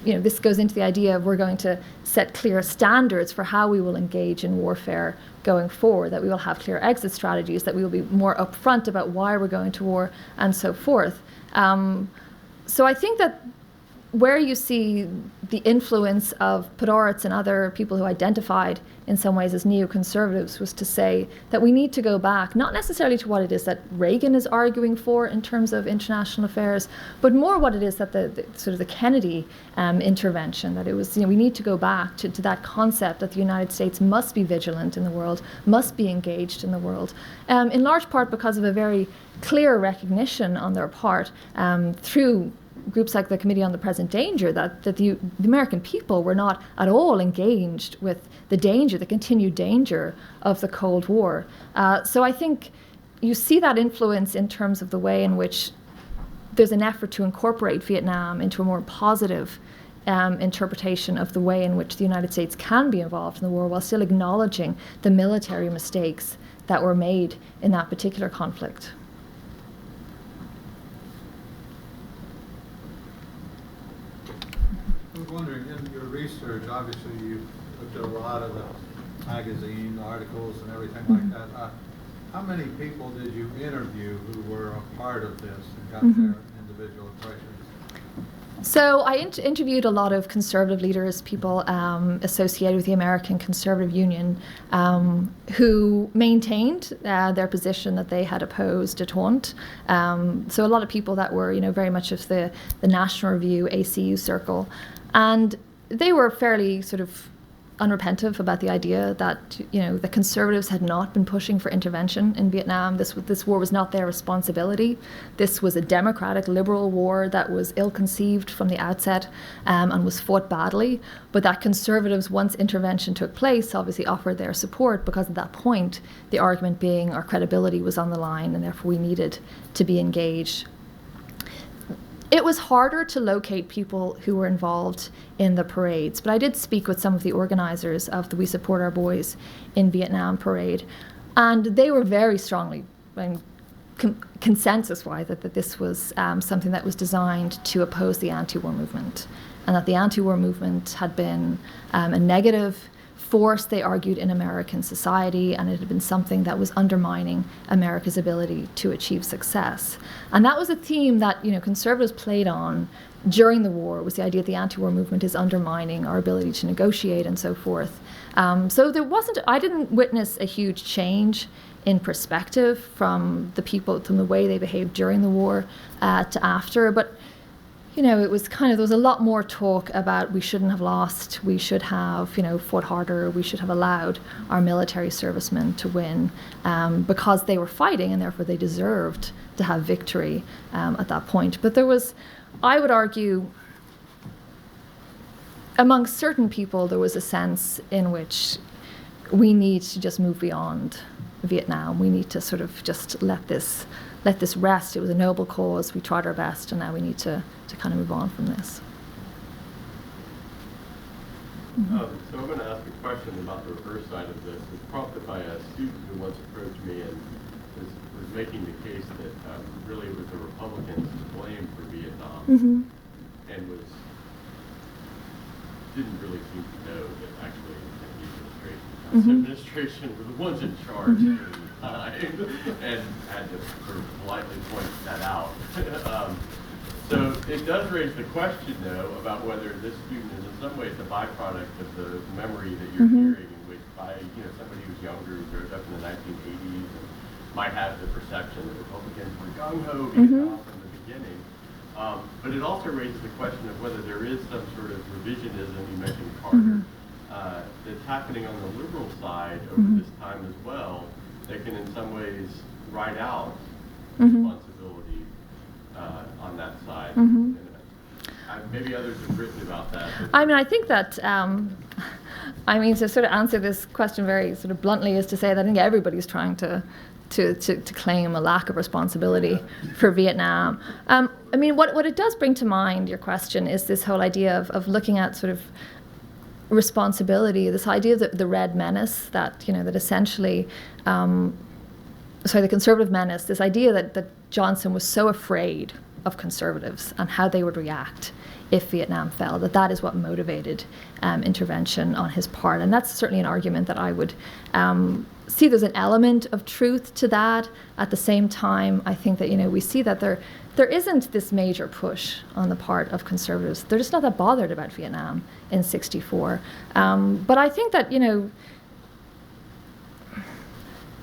this goes into the idea of we're going to set clear standards for how we will engage in warfare going forward, that we will have clear exit strategies, that we will be more upfront about why we're going to war, and so forth. So I think that where you see the influence of Podhoretz and other people who identified in some ways as neoconservatives was to say that we need to go back, not necessarily to what it is that Reagan is arguing for in terms of international affairs, but more what it is that the sort of the Kennedy intervention, that it was, we need to go back to that concept that the United States must be vigilant in the world, must be engaged in the world, in large part because of a very clear recognition on their part through groups like the Committee on the Present Danger that the American people were not at all engaged with the danger, the continued danger of the Cold War. So I think you see that influence in terms of the way in which there's an effort to incorporate Vietnam into a more positive interpretation of the way in which the United States can be involved in the war while still acknowledging the military mistakes that were made in that particular conflict. I was wondering, in your research, obviously you looked at a lot of the magazine articles and everything like that. How many people did you interview who were a part of this and got their individual impressions? So I interviewed a lot of conservative leaders, people associated with the American Conservative Union, who maintained their position that they had opposed détente. So a lot of people that were, very much of the National Review, ACU circle. And they were fairly sort of unrepentant about the idea that, the conservatives had not been pushing for intervention in Vietnam. This war was not their responsibility. This was a democratic, liberal war that was ill-conceived from the outset and was fought badly. But that conservatives, once intervention took place, obviously offered their support because at that point, the argument being our credibility was on the line and therefore we needed to be engaged. It was harder to locate people who were involved in the parades, but I did speak with some of the organizers of the We Support Our Boys in Vietnam parade, and they were very strongly, consensus-wise, that this was something that was designed to oppose the anti-war movement, and that the anti-war movement had been a negative force, they argued, in American society, and it had been something that was undermining America's ability to achieve success. And that was a theme that conservatives played on during the war, was the idea that the anti-war movement is undermining our ability to negotiate and so forth. So I didn't witness a huge change in perspective from the people, from the way they behaved during the war to after, but it was there was a lot more talk about we shouldn't have lost, we should have, fought harder, we should have allowed our military servicemen to win because they were fighting and therefore they deserved to have victory at that point. But there was, I would argue, among certain people, there was a sense in which we need to just move beyond Vietnam. We need to sort of just let this rest. It was a noble cause. We tried our best, and now we need to kind of move on from this. So I'm going to ask a question about the reverse side of this. It's prompted by a student who once approached me and was making the case that really it was the Republicans to blame for Vietnam, and didn't really seem to know that actually the administration were the ones in charge during the time, and had to sort of politely point that out. So it does raise the question, though, about whether this student is in some ways the byproduct of the memory that you're hearing, in which by somebody who's younger, who grows up in the 1980s, and might have the perception that Republicans were gung-ho Vietnam from the beginning. But it also raises the question of whether there is some sort of revisionism, you mentioned Carter, that's happening on the liberal side over this time as well, that can in some ways ride out responsibility on that side. Maybe others have written about that. I think that, to sort of answer this question very sort of bluntly is to say that I think everybody's trying to to claim a lack of responsibility for Vietnam. I mean, what it does bring to mind, your question, is this whole idea of looking at sort of responsibility, this idea of the red menace, that, you know, that essentially, the conservative menace, this idea that Johnson was so afraid of conservatives and how they would react if Vietnam fell, that is what motivated intervention on his part. And that's certainly an argument that I would see there's an element of truth to that. At the same time, I think that, you know, we see that there isn't this major push on the part of conservatives. They're just not that bothered about Vietnam in '64. But I think that, you know,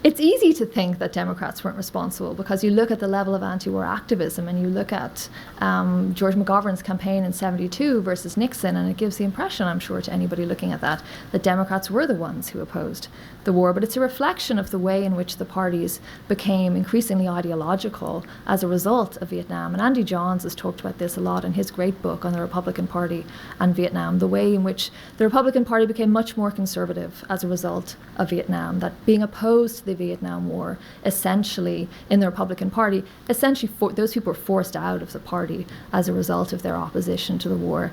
it's easy to think that Democrats weren't responsible because you look at the level of anti-war activism and you look at George McGovern's campaign in '72 versus Nixon, and it gives the impression, I'm sure, to anybody looking at that Democrats were the ones who opposed the war. But it's a reflection of the way in which the parties became increasingly ideological as a result of Vietnam. And Andy Johns has talked about this a lot in his great book on the Republican Party and Vietnam, the way in which the Republican Party became much more conservative as a result of Vietnam, that being opposed to the Vietnam War, essentially, in the Republican Party, essentially those people were forced out of the party as a result of their opposition to the war,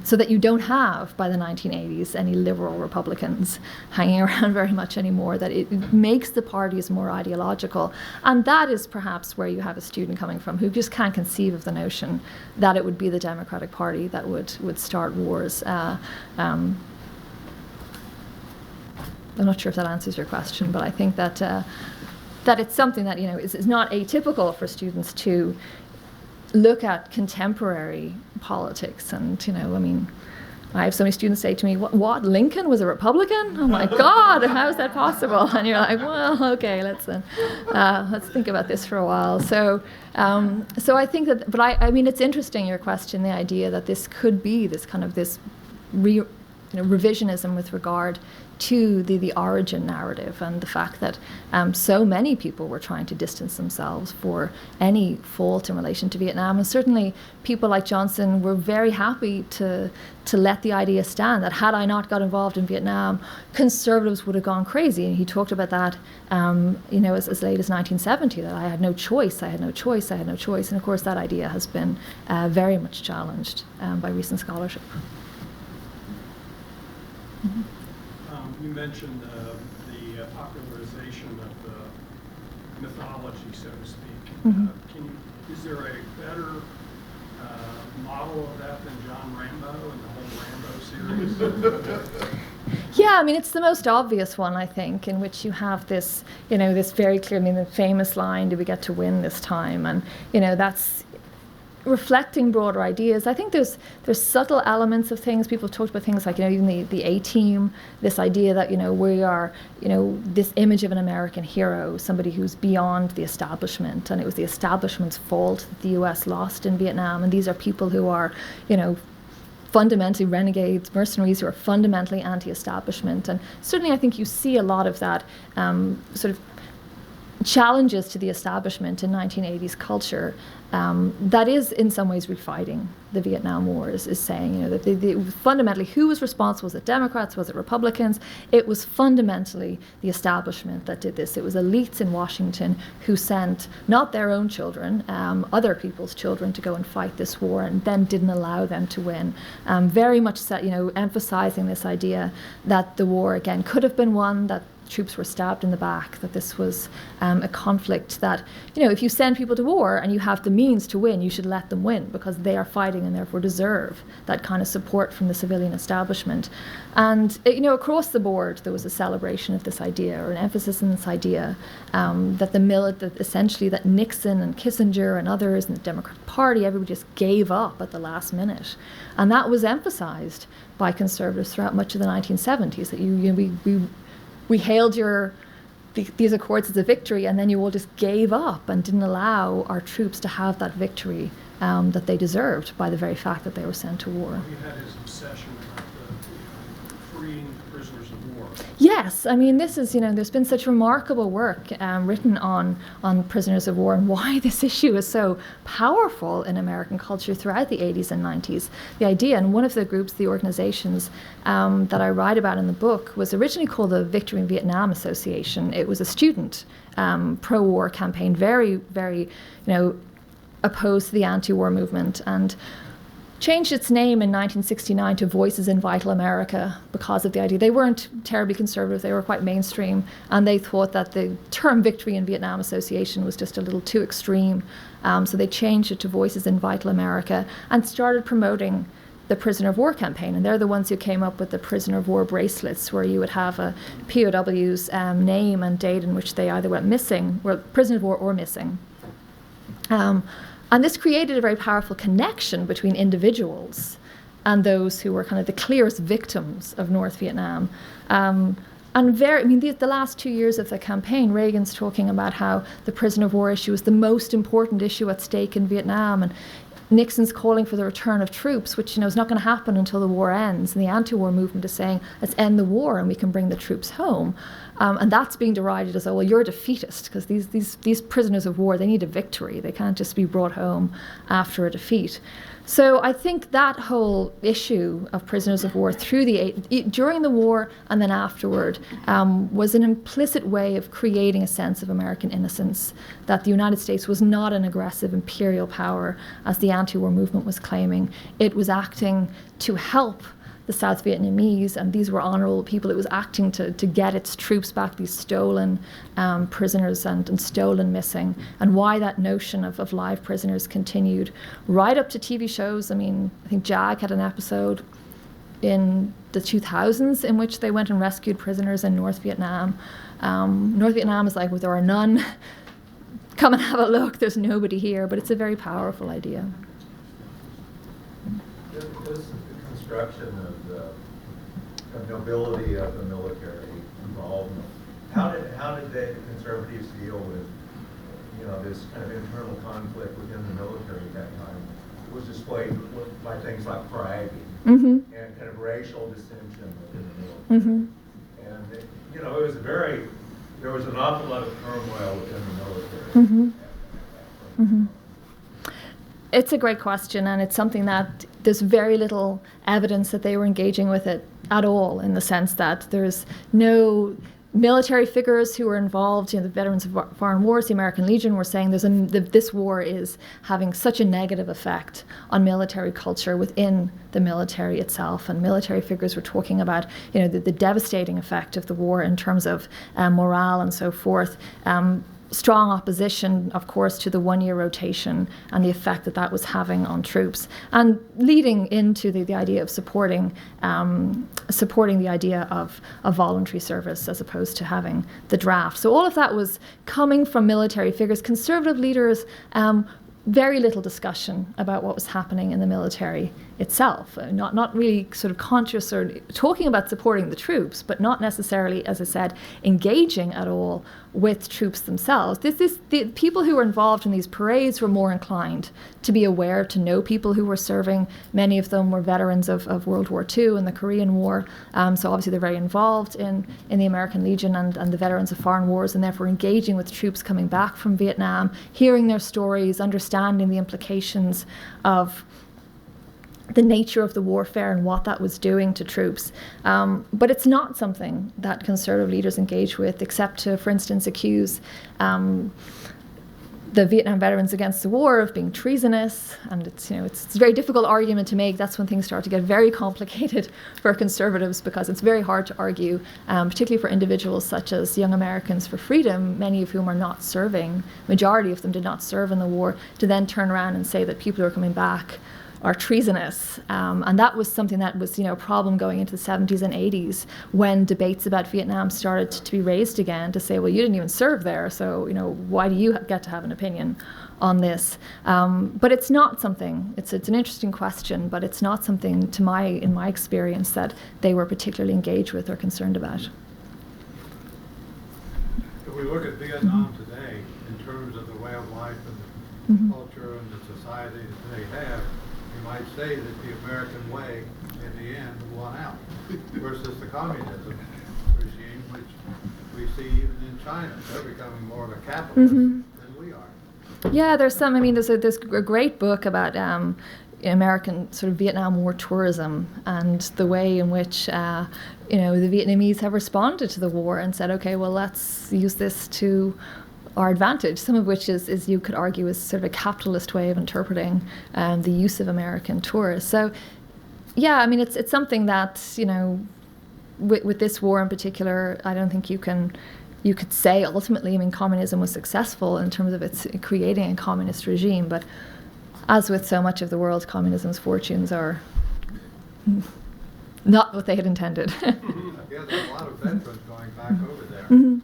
so that you don't have, by the 1980s, any liberal Republicans hanging around very much anymore, that it makes the parties more ideological. And that is perhaps where you have a student coming from who just can't conceive of the notion that it would be the Democratic Party that would start wars. I'm not sure if that answers your question, but I think that that it's something that, you know, is not atypical for students to look at contemporary politics. And, you know, I mean, I have so many students say to me, what, Lincoln was a Republican? Oh my God, how is that possible? And you're like, well, okay, let's think about this for a while. So I think that, but I mean, it's interesting, your question, the idea that this could be this kind of this revisionism with regard to the origin narrative, and the fact that so many people were trying to distance themselves for any fault in relation to Vietnam. And certainly people like Johnson were very happy to let the idea stand that had I not got involved in Vietnam, conservatives would have gone crazy. And he talked about that, you know, as late as 1970, that I had no choice, I had no choice, I had no choice. And of course that idea has been very much challenged by recent scholarship. Mm-hmm. You mentioned the popularization of the mythology, so to speak. Mm-hmm. Is there a better model of that than John Rambo and the whole Rambo series? Yeah, I mean, it's the most obvious one, I think, in which you have this, you know, this very clear, I mean, the famous line, "Do we get to win this time?" And, you know, that's reflecting broader ideas. I think there's subtle elements of things. People have talked about things like, you know, even the A-Team, this idea that, you know, we are, you know, this image of an American hero, somebody who's beyond the establishment, and it was the establishment's fault that the US lost in Vietnam. And these are people who are, you know, fundamentally renegades, mercenaries who are fundamentally anti-establishment. And certainly I think you see a lot of that sort of challenges to the establishment in 1980s culture that is in some ways refighting the Vietnam War, is saying, you know, that fundamentally who was responsible? Was it Democrats? Was it Republicans? It was fundamentally the establishment that did this. It was elites in Washington who sent not their own children, other people's children, to go and fight this war, and then didn't allow them to win. Very much, you know, emphasizing this idea that the war again could have been won, that troops were stabbed in the back, that this was a conflict that, you know, if you send people to war and you have the means to win, you should let them win because they are fighting and therefore deserve that kind of support from the civilian establishment. And, you know, across the board, there was a celebration of this idea, or an emphasis on this idea that essentially that Nixon and Kissinger and others in the Democratic Party, everybody just gave up at the last minute. And that was emphasized by conservatives throughout much of the 1970s, that we hailed these accords as a victory, and then you all just gave up and didn't allow our troops to have that victory that they deserved by the very fact that they were sent to war. He had his obsession about the freeing prisoners of war. Yes, I mean, this is, there's been such remarkable work written on prisoners of war and why this issue is so powerful in American culture throughout the 80s and 90s. The idea, and one of the groups, the organizations that I write about in the book was originally called the Victory in Vietnam Association. It was a student pro-war campaign, very, very, opposed to the anti-war movement, and changed its name in 1969 to Voices in Vital America because of the idea. They weren't terribly conservative, they were quite mainstream, and they thought that the term Victory in Vietnam Association was just a little too extreme. So they changed it to Voices in Vital America and started promoting the prisoner of war campaign. And they're the ones who came up with the prisoner of war bracelets, where you would have a POW's name and date in which they either went missing, or prisoner of war or missing. And this created a very powerful connection between individuals and those who were kind of the clearest victims of North Vietnam. And the last 2 years of the campaign, Reagan's talking about how the prisoner of war issue is the most important issue at stake in Vietnam. And Nixon's calling for the return of troops, which is not going to happen until the war ends. And the anti-war movement is saying, let's end the war and we can bring the troops home. And that's being derided as, you're a defeatist, because these prisoners of war, they need a victory. They can't just be brought home after a defeat. So I think that whole issue of prisoners of war during the war and then afterward was an implicit way of creating a sense of American innocence, that the United States was not an aggressive imperial power, as the anti-war movement was claiming. It was acting to help the South Vietnamese, and these were honorable people. It was acting to get its troops back, these stolen prisoners and stolen missing, and why that notion of live prisoners continued right up to TV shows. I think JAG had an episode in the 2000s in which they went and rescued prisoners in North Vietnam. North Vietnam is like, well, there are none. Come and have a look. There's nobody here, but it's a very powerful idea. Does the construction of the nobility of the military involvement, how did the conservatives deal with this kind of internal conflict within the military at that time? It was displayed by things like bragging and kind of racial dissension within the military. And there was an awful lot of turmoil within the military. It's a great question, and it's something that there's very little evidence that they were engaging with it at all, in the sense that there's no military figures who were involved. The veterans of foreign wars, the American Legion, were saying this war is having such a negative effect on military culture within the military itself. And military figures were talking about the devastating effect of the war in terms of morale and so forth. Strong opposition, of course, to the one-year rotation and the effect that was having on troops, and leading into the idea of supporting the idea of voluntary service as opposed to having the draft. So all of that was coming from military figures. Conservative leaders, very little discussion about what was happening in the military itself. Not really sort of conscious or talking about supporting the troops, but not necessarily, as I said, engaging at all with troops themselves. The people who were involved in these parades were more inclined to be aware, to know people who were serving. Many of them were veterans of World War II and the Korean War, so obviously they're very involved in the American Legion and the veterans of foreign wars, and therefore engaging with troops coming back from Vietnam, hearing their stories, understanding the implications of the nature of the warfare and what that was doing to troops. But it's not something that conservative leaders engage with, except to, for instance, accuse the Vietnam veterans against the war of being treasonous. And it's a very difficult argument to make. That's when things start to get very complicated for conservatives, because it's very hard to argue, particularly for individuals such as Young Americans for Freedom, many of whom are not serving, majority of them did not serve in the war, to then turn around and say that people who are coming back are treasonous. And that was something that was a problem going into the 70s and 80s, when debates about Vietnam started to be raised again, to say, well, you didn't even serve there, so why do you get to have an opinion on this? But it's not something, it's an interesting question, but it's not something, in my experience, that they were particularly engaged with or concerned about. If we look at Vietnam today, in terms of the way of life and the culture and the society that they have, might say that the American way, in the end, won out versus the communism regime, which we see even in China. They're becoming more of a capitalist than we are. Yeah, there's some. I mean, there's a great book about American sort of Vietnam War tourism and the way in which the Vietnamese have responded to the war and said, okay, well, let's use this to our advantage. Some of which is you could argue is sort of a capitalist way of interpreting the use of American tourists. So, yeah, I mean, it's something that with this war in particular, I don't think you could say ultimately, I mean, communism was successful in terms of its creating a communist regime, but as with so much of the world, communism's fortunes are not what they had intended. Yeah, there's a lot of veterans going back over there. Mm-hmm.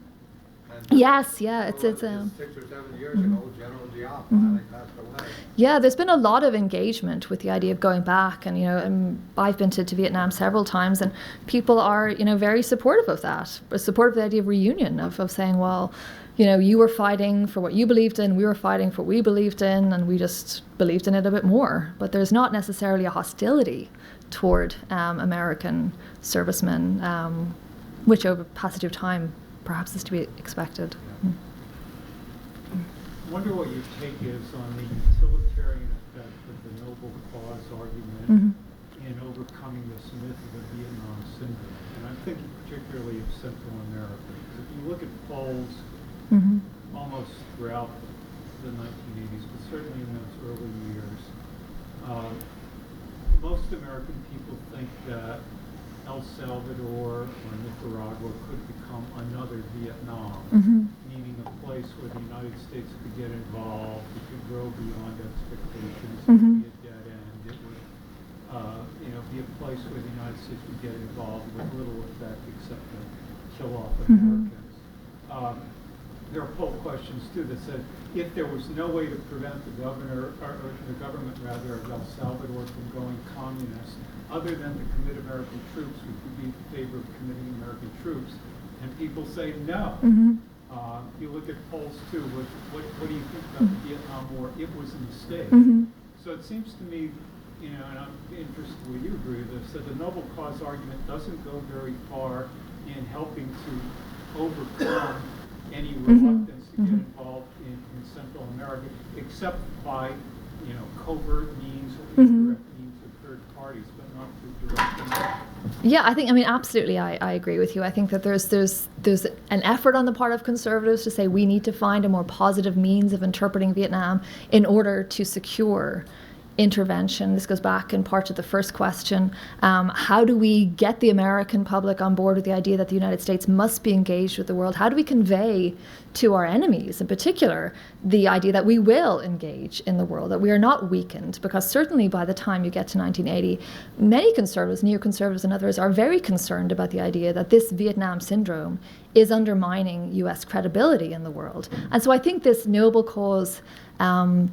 And Yes, yeah, it's 6 or 7 years ago, General Diop finally passed away. Yeah, there's been a lot of engagement with the idea of going back, and I've been to Vietnam several times, and people are very supportive of that, supportive of the idea of reunion, of saying, well, you were fighting for what you believed in, we were fighting for what we believed in, and we just believed in it a bit more. But there's not necessarily a hostility toward American servicemen, which over passage of time perhaps is to be expected. I wonder what your take is on the utilitarian effect of the noble cause argument in overcoming this myth of the Vietnam syndrome. And I'm thinking particularly of Central America. Because if you look at polls almost throughout the 1980s, but certainly in those early years, most American people think that El Salvador or Nicaragua could become another Vietnam, meaning a place where the United States could get involved, it could grow beyond expectations, it would be a dead end, it would be a place where the United States would get involved with little effect except to kill off Americans. There are poll questions too that said if there was no way to prevent the government of El Salvador from going communist, other than to commit American troops, would you be in favor of committing American troops? And people say no. You look at polls too. What do you think about the Vietnam War? It was a mistake. So it seems to me, and I'm interested what you agree with this, that the noble cause argument doesn't go very far in helping to overcome any reluctance to get involved in Central America, except by covert means or indirect means of third parties, but not through direct. Yeah, absolutely, I agree with you. I think that there's an effort on the part of conservatives to say we need to find a more positive means of interpreting Vietnam in order to secure intervention. This goes back in part to the first question. How do we get the American public on board with the idea that the United States must be engaged with the world? How do we convey to our enemies, in particular, the idea that we will engage in the world, that we are not weakened? Because certainly by the time you get to 1980, many conservatives, neoconservatives and others, are very concerned about the idea that this Vietnam syndrome is undermining U.S. credibility in the world. And so I think this noble cause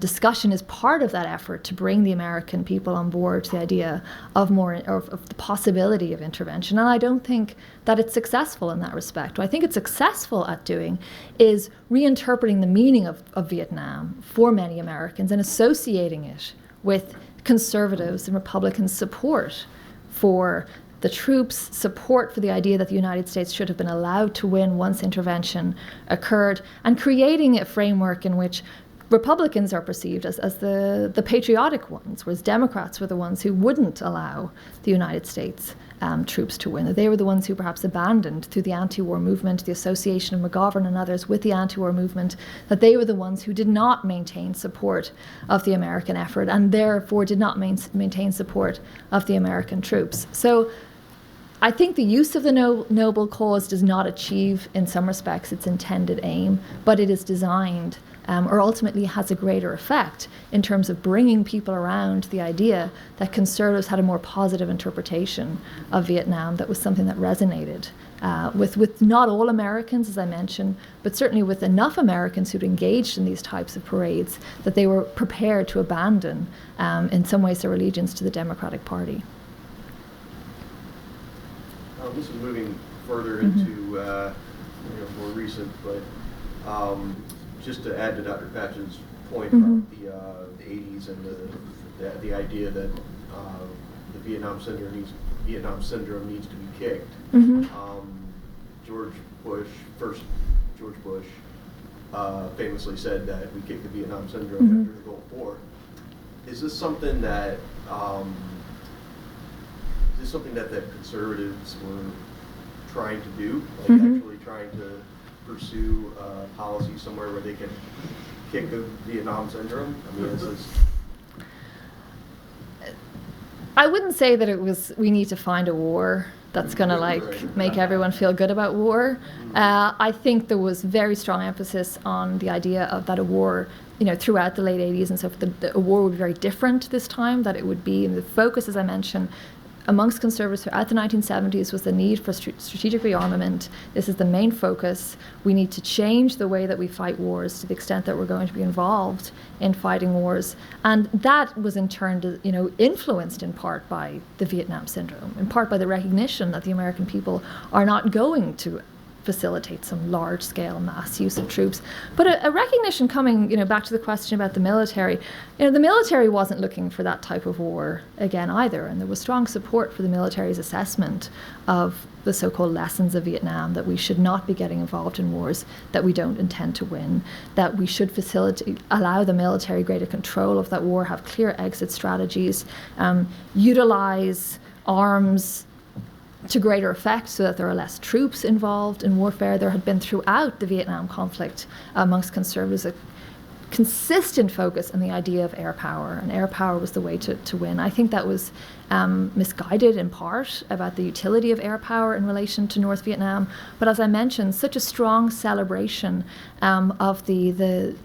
discussion is part of that effort to bring the American people on board to the idea of the possibility of intervention. And I don't think that it's successful in that respect. What I think it's successful at doing is reinterpreting the meaning of Vietnam for many Americans and associating it with conservatives and Republicans' support for the troops, support for the idea that the United States should have been allowed to win once intervention occurred, and creating a framework in which Republicans are perceived as the patriotic ones, whereas Democrats were the ones who wouldn't allow the United States troops to win. They were the ones who perhaps abandoned, through the anti-war movement, the association of McGovern and others with the anti-war movement, that they were the ones who did not maintain support of the American effort and therefore did not maintain support of the American troops. So I think the use of the noble cause does not achieve, in some respects, its intended aim, but it is designed or ultimately has a greater effect in terms of bringing people around to the idea that conservatives had a more positive interpretation of Vietnam that was something that resonated with not all Americans, as I mentioned, but certainly with enough Americans who'd engaged in these types of parades that they were prepared to abandon, in some ways, their allegiance to the Democratic Party. This is moving further into more recent, but just to add to Dr. Patchen's point about the 80s and the the idea that the Vietnam syndrome needs to be kicked. George Bush famously said that we kicked the Vietnam syndrome after the Gulf War. Is this something that the conservatives were trying to do, like actually trying to pursue policy somewhere where they can kick the Vietnam syndrome? I mean, is this... I wouldn't say that it was, we need to find a war that's going to make everyone feel good about war. I think there was very strong emphasis on the idea of that a war, throughout the late 80s and so forth, a war would be very different this time, that it would be, and the focus, as I mentioned, amongst conservatives throughout the 1970s was the need for strategic rearmament. This is the main focus. We need to change the way that we fight wars to the extent that we're going to be involved in fighting wars. And that was in turn, influenced in part by the Vietnam syndrome, in part by the recognition that the American people are not going to facilitate some large-scale mass use of troops. But a recognition coming, back to the question about the military, the military wasn't looking for that type of war again either, and there was strong support for the military's assessment of the so-called lessons of Vietnam, that we should not be getting involved in wars that we don't intend to win, that we should allow the military greater control of that war, have clear exit strategies, utilize arms to greater effect so that there are less troops involved in warfare. There had been throughout the Vietnam conflict amongst conservatives a consistent focus on the idea of air power, and air power was the way to win. I think that was misguided in part about the utility of air power in relation to North Vietnam. But as I mentioned, such a strong celebration of the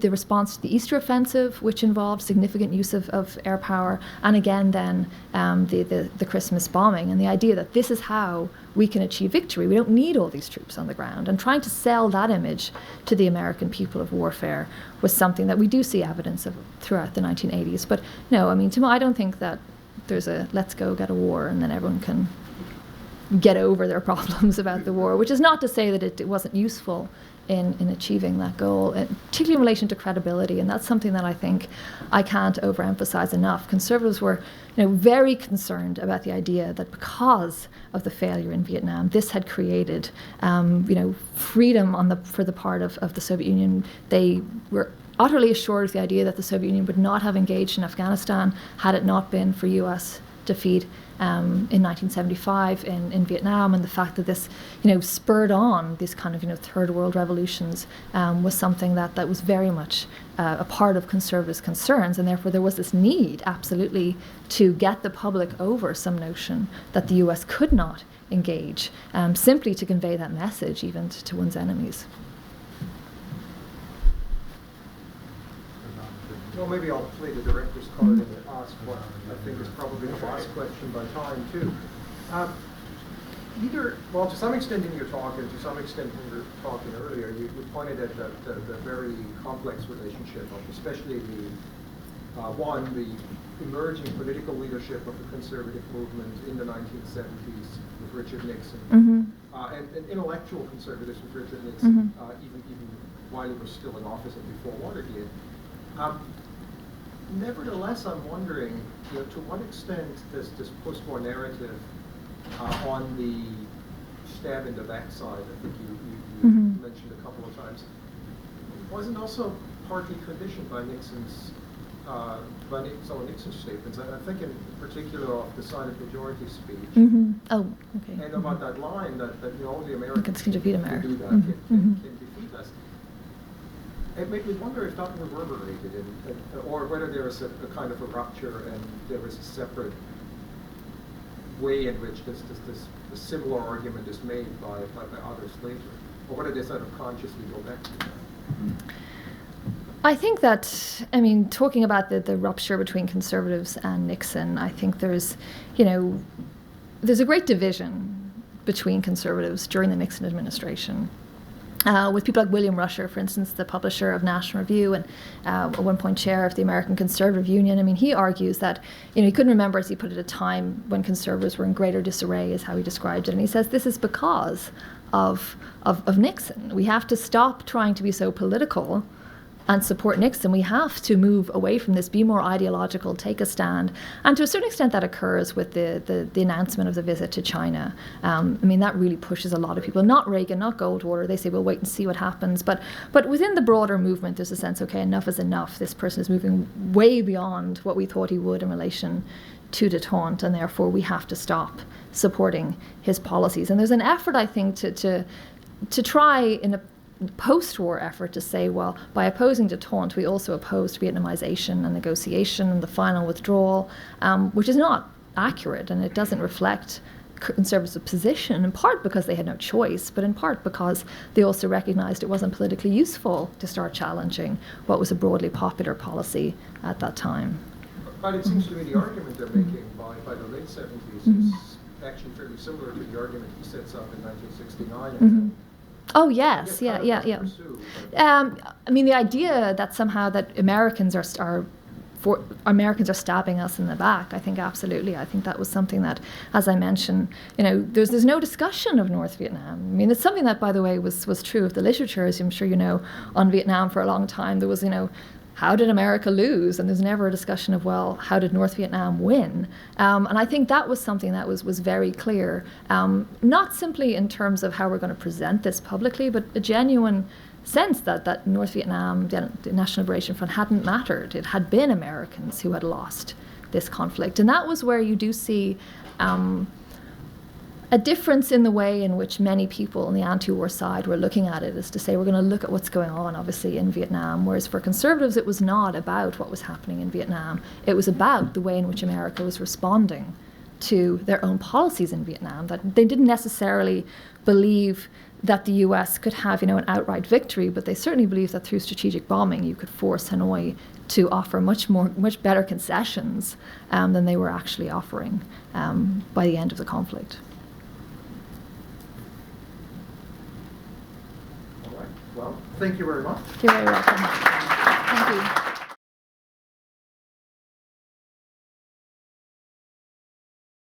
response to the Easter offensive, which involved significant use of air power, and again then the Christmas bombing, and the idea that this is how we can achieve victory. We don't need all these troops on the ground. And trying to sell that image to the American people of warfare was something that we do see evidence of throughout the 1980s. But no, I don't think that there's a let's go get a war and then everyone can get over their problems about the war, which is not to say that it wasn't useful in achieving that goal, particularly in relation to credibility. And that's something that I think I can't overemphasize enough. Conservatives were very concerned about the idea that because of the failure in Vietnam, this had created freedom for the part of the Soviet Union. They were utterly assured of the idea that the Soviet Union would not have engaged in Afghanistan had it not been for US defeat in 1975 in Vietnam, and the fact that this spurred on these kind of third world revolutions was something that was very much a part of conservatives' concerns, and therefore there was this need absolutely to get the public over some notion that the US could not engage, simply to convey that message even to one's enemies. Well, maybe I'll play the director's card and ask what I think is probably the last question by time, too. To some extent in your talk, and to some extent when you were talking earlier, you pointed at the very complex relationship of especially the emerging political leadership of the conservative movement in the 1970s with Richard Nixon, and intellectual conservatives with Richard Nixon, even while he was still in office and before Watergate. Nevertheless, I'm wondering, to what extent does this post-war narrative on the stab in the backside, I think you mentioned a couple of times, wasn't also partly conditioned by some of Nixon's statements? I'm thinking in particular of the silent majority speech. Oh, okay. And about that line that only Americans can defeat America. Can do that, can defeat us. It made me wonder if that reverberated, or whether there was a kind of a rupture and there was a separate way in which this similar argument is made by others later, or whether they sort of consciously go back to that. I think that, talking about the rupture between conservatives and Nixon, I think there's a great division between conservatives during the Nixon administration. With people like William Rusher, for instance, the publisher of National Review and at one point chair of the American Conservative Union. He argues that he couldn't remember, as he put it, a time when conservatives were in greater disarray, is how he described it. And he says this is because of Nixon. We have to stop trying to be so political and support Nixon. We have to move away from this, be more ideological, take a stand. And to a certain extent that occurs with the announcement of the visit to China. I mean, that really pushes a lot of people, not Reagan, not Goldwater. They say, we'll wait and see what happens. But within the broader movement, there's a sense, okay, enough is enough. This person is moving way beyond what we thought he would in relation to détente, and therefore we have to stop supporting his policies. And there's an effort, I think, to try in a post-war effort to say, well, by opposing détente, we also opposed Vietnamization and negotiation and the final withdrawal, which is not accurate, and it doesn't reflect Conservative position, in part because they had no choice, but in part because they also recognized it wasn't politically useful to start challenging what was a broadly popular policy at that time. But it seems to me the argument they're making by the late 70s is actually fairly similar to the argument he sets up in 1969. Oh yes, yeah. I mean, the idea that somehow that Americans are stabbing us in the back, I think absolutely. I think that was something that, as I mentioned, there's no discussion of North Vietnam. I mean, it's something that, by the way, was true of the literature, as I'm sure you know, on Vietnam for a long time. There was, how did America lose? And there's never a discussion of, well, how did North Vietnam win? And I think that was something that was very clear, not simply in terms of how we're going to present this publicly, but a genuine sense that North Vietnam, the National Liberation Front, hadn't mattered. It had been Americans who had lost this conflict. And that was where you do see a difference in the way in which many people on the anti-war side were looking at it, is to say we're going to look at what's going on, obviously, in Vietnam, whereas for conservatives it was not about what was happening in Vietnam. It was about the way in which America was responding to their own policies in Vietnam, that they didn't necessarily believe that the US could have, an outright victory, but they certainly believed that through strategic bombing you could force Hanoi to offer much better concessions than they were actually offering by the end of the conflict. All right. Well, thank you very much. You're very welcome. Thank you.